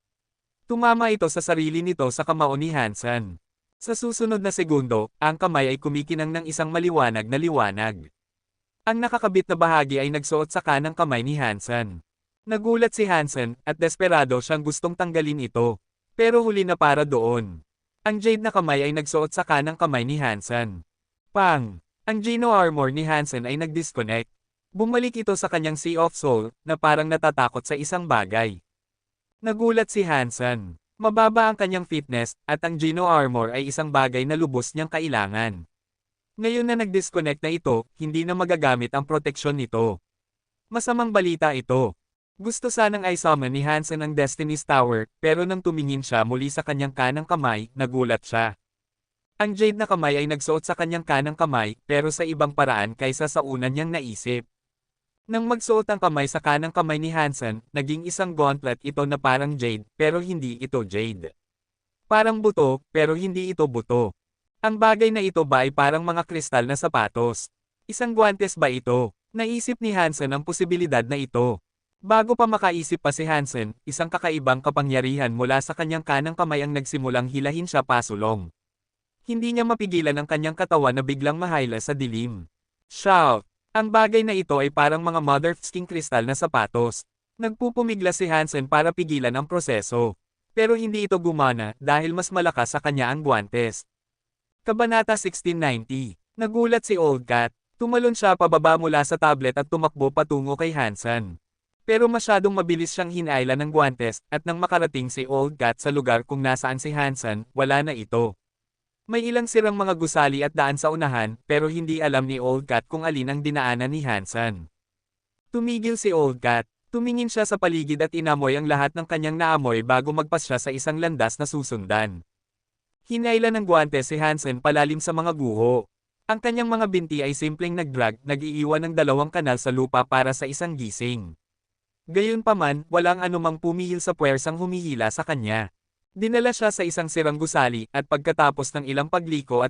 Tumama ito sa sarili nito sa kamao ni Hansen. Sa susunod na segundo, ang kamay ay kumikinang ng isang maliwanag na liwanag. Ang nakakabit na bahagi ay nagsuot sa kanang kamay ni Hansen. Nagulat si Hansen, at desperado siyang gustong tanggalin ito. Pero huli na para doon. Ang jade na kamay ay nagsuot sa kanang kamay ni Hansen. Pang! Ang Geno Armor ni Hansen ay nag-disconnect. Bumalik ito sa kanyang Sea of Soul, na parang natatakot sa isang bagay. Nagulat si Hansen. Mababa ang kanyang fitness, at ang Geno Armor ay isang bagay na lubos niyang kailangan. Ngayon na nag-disconnect na ito, hindi na magagamit ang proteksyon nito. Masamang balita ito. Gusto sanang i-summon ni Hansen ang Destiny's Tower, pero nang tumingin siya muli sa kanyang kanang kamay, nagulat siya. Ang jade na kamay ay nagsuot sa kanyang kanang kamay, pero sa ibang paraan kaysa sa una niyang naisip. Nang magsuot ang kamay sa kanang kamay ni Hansen, naging isang gauntlet ito na parang jade, pero hindi ito jade. Parang buto, pero hindi ito buto. Ang bagay na ito ba ay parang mga kristal na sapatos? Isang guwantes ba ito? Naisip ni Hansen ang posibilidad na ito. Bago pa makaisip pa si Hansen, isang kakaibang kapangyarihan mula sa kanyang kanang kamay ang nagsimulang hilahin siya pasulong. Hindi niya mapigilan ang kanyang katawan na biglang mahayla sa dilim. Shout! Ang bagay na ito ay parang mga mother-f***ing kristal na sapatos. Nagpupumigla si Hansen para pigilan ang proseso. Pero hindi ito gumana dahil mas malakas sa kanya ang guwantes. Kabanata 1690. Nagulat si Old Cat. Tumalon siya pababa mula sa tablet at tumakbo patungo kay Hansen. Pero masyadong mabilis siyang hinayla ng guwantes, at nang makarating si Old Cat sa lugar kung nasaan si Hansen, wala na ito. May ilang sirang mga gusali at daan sa unahan, pero hindi alam ni Old Cat kung alin ang dinaanan ni Hansen. Tumigil si Old Cat. Tumingin siya sa paligid at inamoy ang lahat ng kanyang naamoy bago magpas siya sa isang landas na susundan. Hinayla ng guwantes si Hansen palalim sa mga guho. Ang kanyang mga binti ay simpleng nag-drag, nag-iiwan ng dalawang kanal sa lupa para sa isang gising. Gayunpaman, walang anumang pumihil sa puwersang humihila sa kanya. Dinala siya sa isang sirang gusali, at pagkatapos ng ilang pagliko,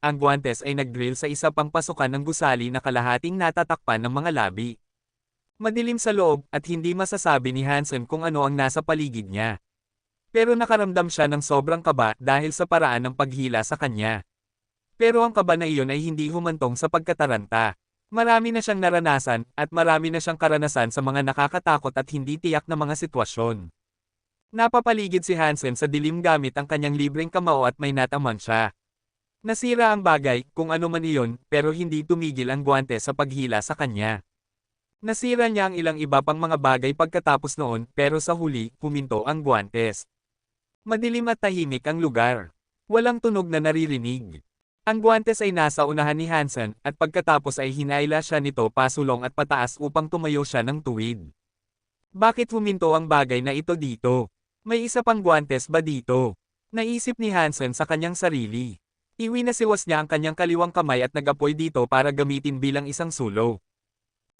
ang guwantes ay nag-drill sa isa pang pasukan ng gusali na kalahating natatakpan ng mga labi. Madilim sa loob, at hindi masasabi ni Hansen kung ano ang nasa paligid niya. Pero nakaramdam siya ng sobrang kaba dahil sa paraan ng paghila sa kanya. Pero ang kaba na iyon ay hindi humantong sa pagkataranta. Marami na siyang naranasan, at marami na siyang karanasan sa mga nakakatakot at hindi tiyak na mga sitwasyon. Napapaligid si Hansen sa dilim gamit ang kanyang libreng kamao at may nataman siya. Nasira ang bagay, kung ano man iyon, pero hindi tumigil ang guwantes sa paghila sa kanya. Nasira niya ang ilang iba pang mga bagay pagkatapos noon, pero sa huli, huminto ang guwantes. Madilim at tahimik ang lugar. Walang tunog na naririnig. Ang guwantes ay nasa unahan ni Hansen, at pagkatapos ay hinayla siya nito pasulong at pataas upang tumayo siya ng tuwid. Bakit huminto ang bagay na ito dito? May isa pang guwantes ba dito? Naisip ni Hansen sa kanyang sarili. Iwinasiwas niya ang kanyang kaliwang kamay at nag-apoy dito para gamitin bilang isang sulo.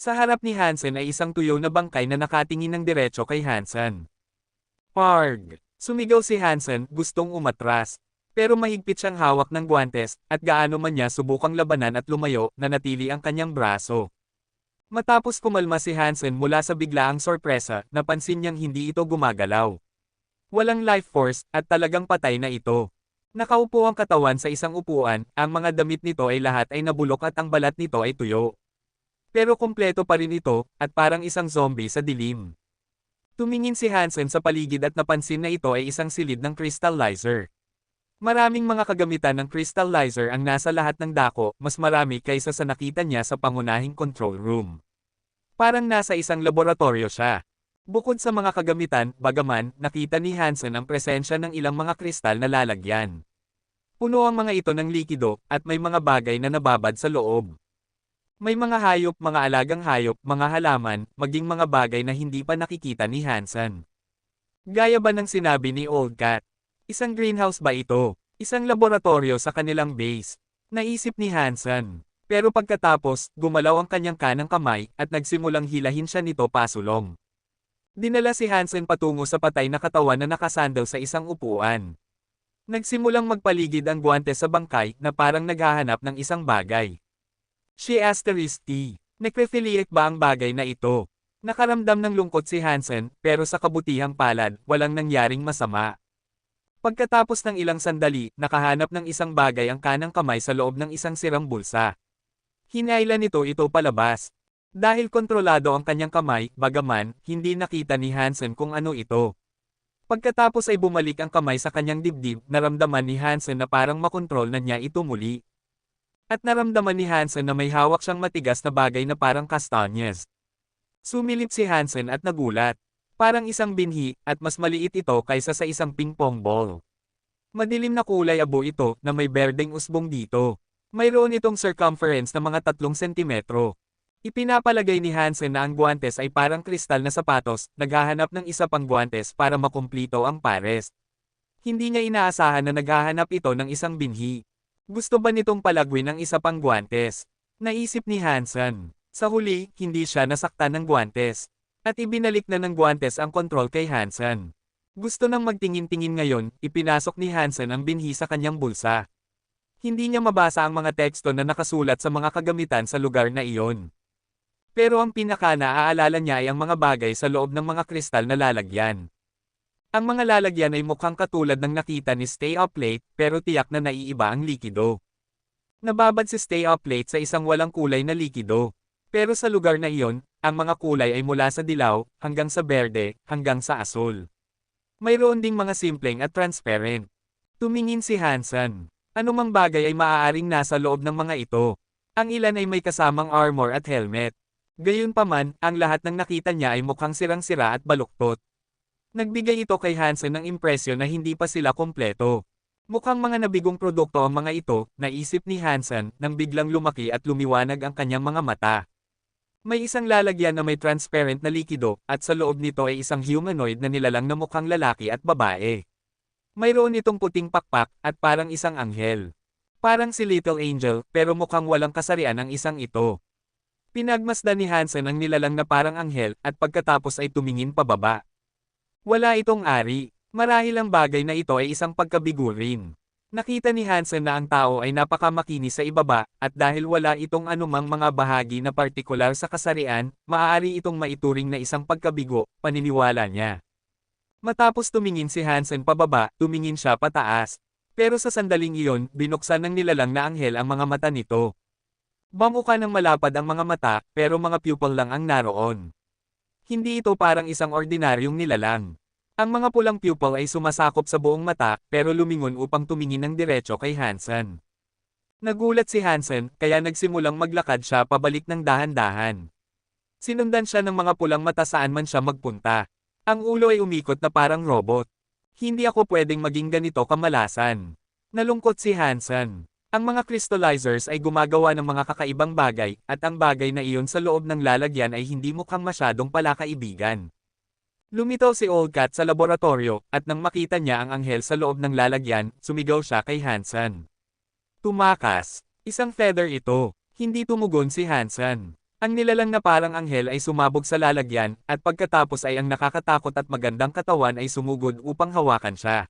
Sa harap ni Hansen ay isang tuyo na bangkay na nakatingin ng diretso kay Hansen. Parg! Sumigaw si Hansen, gustong umatras. Pero mahigpit siyang hawak ng guwantes, at gaano man niya subukang labanan at lumayo, nanatili ang kanyang braso. Matapos kumalma si Hansen mula sa biglaang sorpresa, napansin niyang hindi ito gumagalaw. Walang life force, at talagang patay na ito. Nakaupo ang katawan sa isang upuan, ang mga damit nito ay lahat ay nabulok at ang balat nito ay tuyo. Pero kumpleto pa rin ito, at parang isang zombie sa dilim. Tumingin si Hansen sa paligid at napansin na ito ay isang silid ng crystallizer. Maraming mga kagamitan ng crystallizer ang nasa lahat ng dako, mas marami kaysa sa nakita niya sa pangunahing control room. Parang nasa isang laboratorio siya. Bukod sa mga kagamitan, bagaman, nakita ni Hansen ang presensya ng ilang mga kristal na lalagyan. Puno ang mga ito ng likido, at may mga bagay na nababad sa loob. May mga hayop, mga alagang hayop, mga halaman, maging mga bagay na hindi pa nakikita ni Hansen. Gaya ba ng sinabi ni Old Cat? Isang greenhouse ba ito? Isang laboratorio sa kanilang base? Naisip ni Hansen. Pero pagkatapos, gumalaw ang kanyang kanang kamay, at nagsimulang hilahin siya nito pasulong. Dinala si Hansen patungo sa patay na katawan na nakasandal sa isang upuan. Nagsimulang magpaligid ang guwante sa bangkay na parang naghahanap ng isang bagay. She asterisk T. Necrophiliac ba ang bagay na ito? Nakaramdam ng lungkot si Hansen, pero sa kabutihang palad, walang nangyaring masama. Pagkatapos ng ilang sandali, nakahanap ng isang bagay ang kanang kamay sa loob ng isang sirang bulsa. Hinailan nito palabas. Dahil kontrolado ang kanyang kamay, bagaman, hindi nakita ni Hansen kung ano ito. Pagkatapos ay bumalik ang kamay sa kanyang dibdib, naramdaman ni Hansen na parang makontrol na niya ito muli. At naramdaman ni Hansen na may hawak siyang matigas na bagay na parang kastanyes. Sumilip si Hansen at nagulat. Parang isang binhi, at mas maliit ito kaysa sa isang ping-pong ball. Madilim na kulay abo ito, na may berdeng usbong dito. Mayroon itong circumference na mga 3 sentimetro. Ipinapalagay ni Hansen na ang guwantes ay parang kristal na sapatos, naghahanap ng isa pang guwantes para makumplito ang pares. Hindi niya inaasahan na naghahanap ito ng isang binhi. Gusto ba nitong palagwin ang isa pang guwantes? Naisip ni Hansen. Sa huli, hindi siya nasaktan ng guwantes. At ibinalik na ng guwantes ang kontrol kay Hansen. Gusto nang magtingin-tingin ngayon, ipinasok ni Hansen ang binhi sa kanyang bulsa. Hindi niya mabasa ang mga teksto na nakasulat sa mga kagamitan sa lugar na iyon. Pero ang pinaka-naaalala niya ay ang mga bagay sa loob ng mga kristal na lalagyan. Ang mga lalagyan ay mukhang katulad ng nakita ni Stay Up Late, pero tiyak na naiiba ang likido. Nababad si Stay Up Late sa isang walang kulay na likido. Pero sa lugar na iyon, ang mga kulay ay mula sa dilaw, hanggang sa berde, hanggang sa asul. Mayroon ding mga simpleng at transparent. Tumingin si Hansen. Anumang bagay ay maaaring nasa loob ng mga ito. Ang ilan ay may kasamang armor at helmet. Gayunpaman, ang lahat ng nakita niya ay mukhang sirang-sira at baluktot. Nagbigay ito kay Hansen ng impresyon na hindi pa sila kompleto. Mukhang mga nabigong produkto ang mga ito, naisip ni Hansen, nang biglang lumaki at lumiwanag ang kanyang mga mata. May isang lalagyan na may transparent na likido, at sa loob nito ay isang humanoid na nilalang na mukhang lalaki at babae. Mayroon itong puting pakpak, at parang isang anghel. Parang si Little Angel, pero mukhang walang kasarian ang isang ito. Pinagmasdan ni Hansen ang nilalang na parang anghel, at pagkatapos ay tumingin pababa. Wala itong ari. Marahil ang bagay na ito ay isang pagkabigo rin. Nakita ni Hansen na ang tao ay napakamakinis sa ibaba, at dahil wala itong anumang mga bahagi na partikular sa kasarian, maaari itong maituring na isang pagkabigo, paniniwala niya. Matapos tumingin si Hansen pababa, tumingin siya pataas. Pero sa sandaling iyon, binuksan ng nilalang na anghel ang mga mata nito. Bamukha ng malapad ang mga mata, pero mga pupil lang ang naroon. Hindi ito parang isang ordinaryong nilalang. Ang mga pulang pupil ay sumasakop sa buong mata, pero lumingon upang tumingin ng diretso kay Hansen. Nagulat si Hansen, kaya nagsimulang maglakad siya pabalik ng dahan-dahan. Sinundan siya ng mga pulang mata saan man siya magpunta. Ang ulo ay umikot na parang robot. Hindi ako pwedeng maging ganito kamalasan. Nalungkot si Hansen. Ang mga crystallizers ay gumagawa ng mga kakaibang bagay, at ang bagay na iyon sa loob ng lalagyan ay hindi mukhang masyadong palakaibigan. Lumitaw si Old Cat sa laboratorio, at nang makita niya ang anghel sa loob ng lalagyan, sumigaw siya kay Hansen. Tumakas. Isang feather ito. Hindi tumugon si Hansen. Ang nilalang na parang anghel ay sumabog sa lalagyan, at pagkatapos ay ang nakakatakot at magandang katawan ay sumugod upang hawakan siya.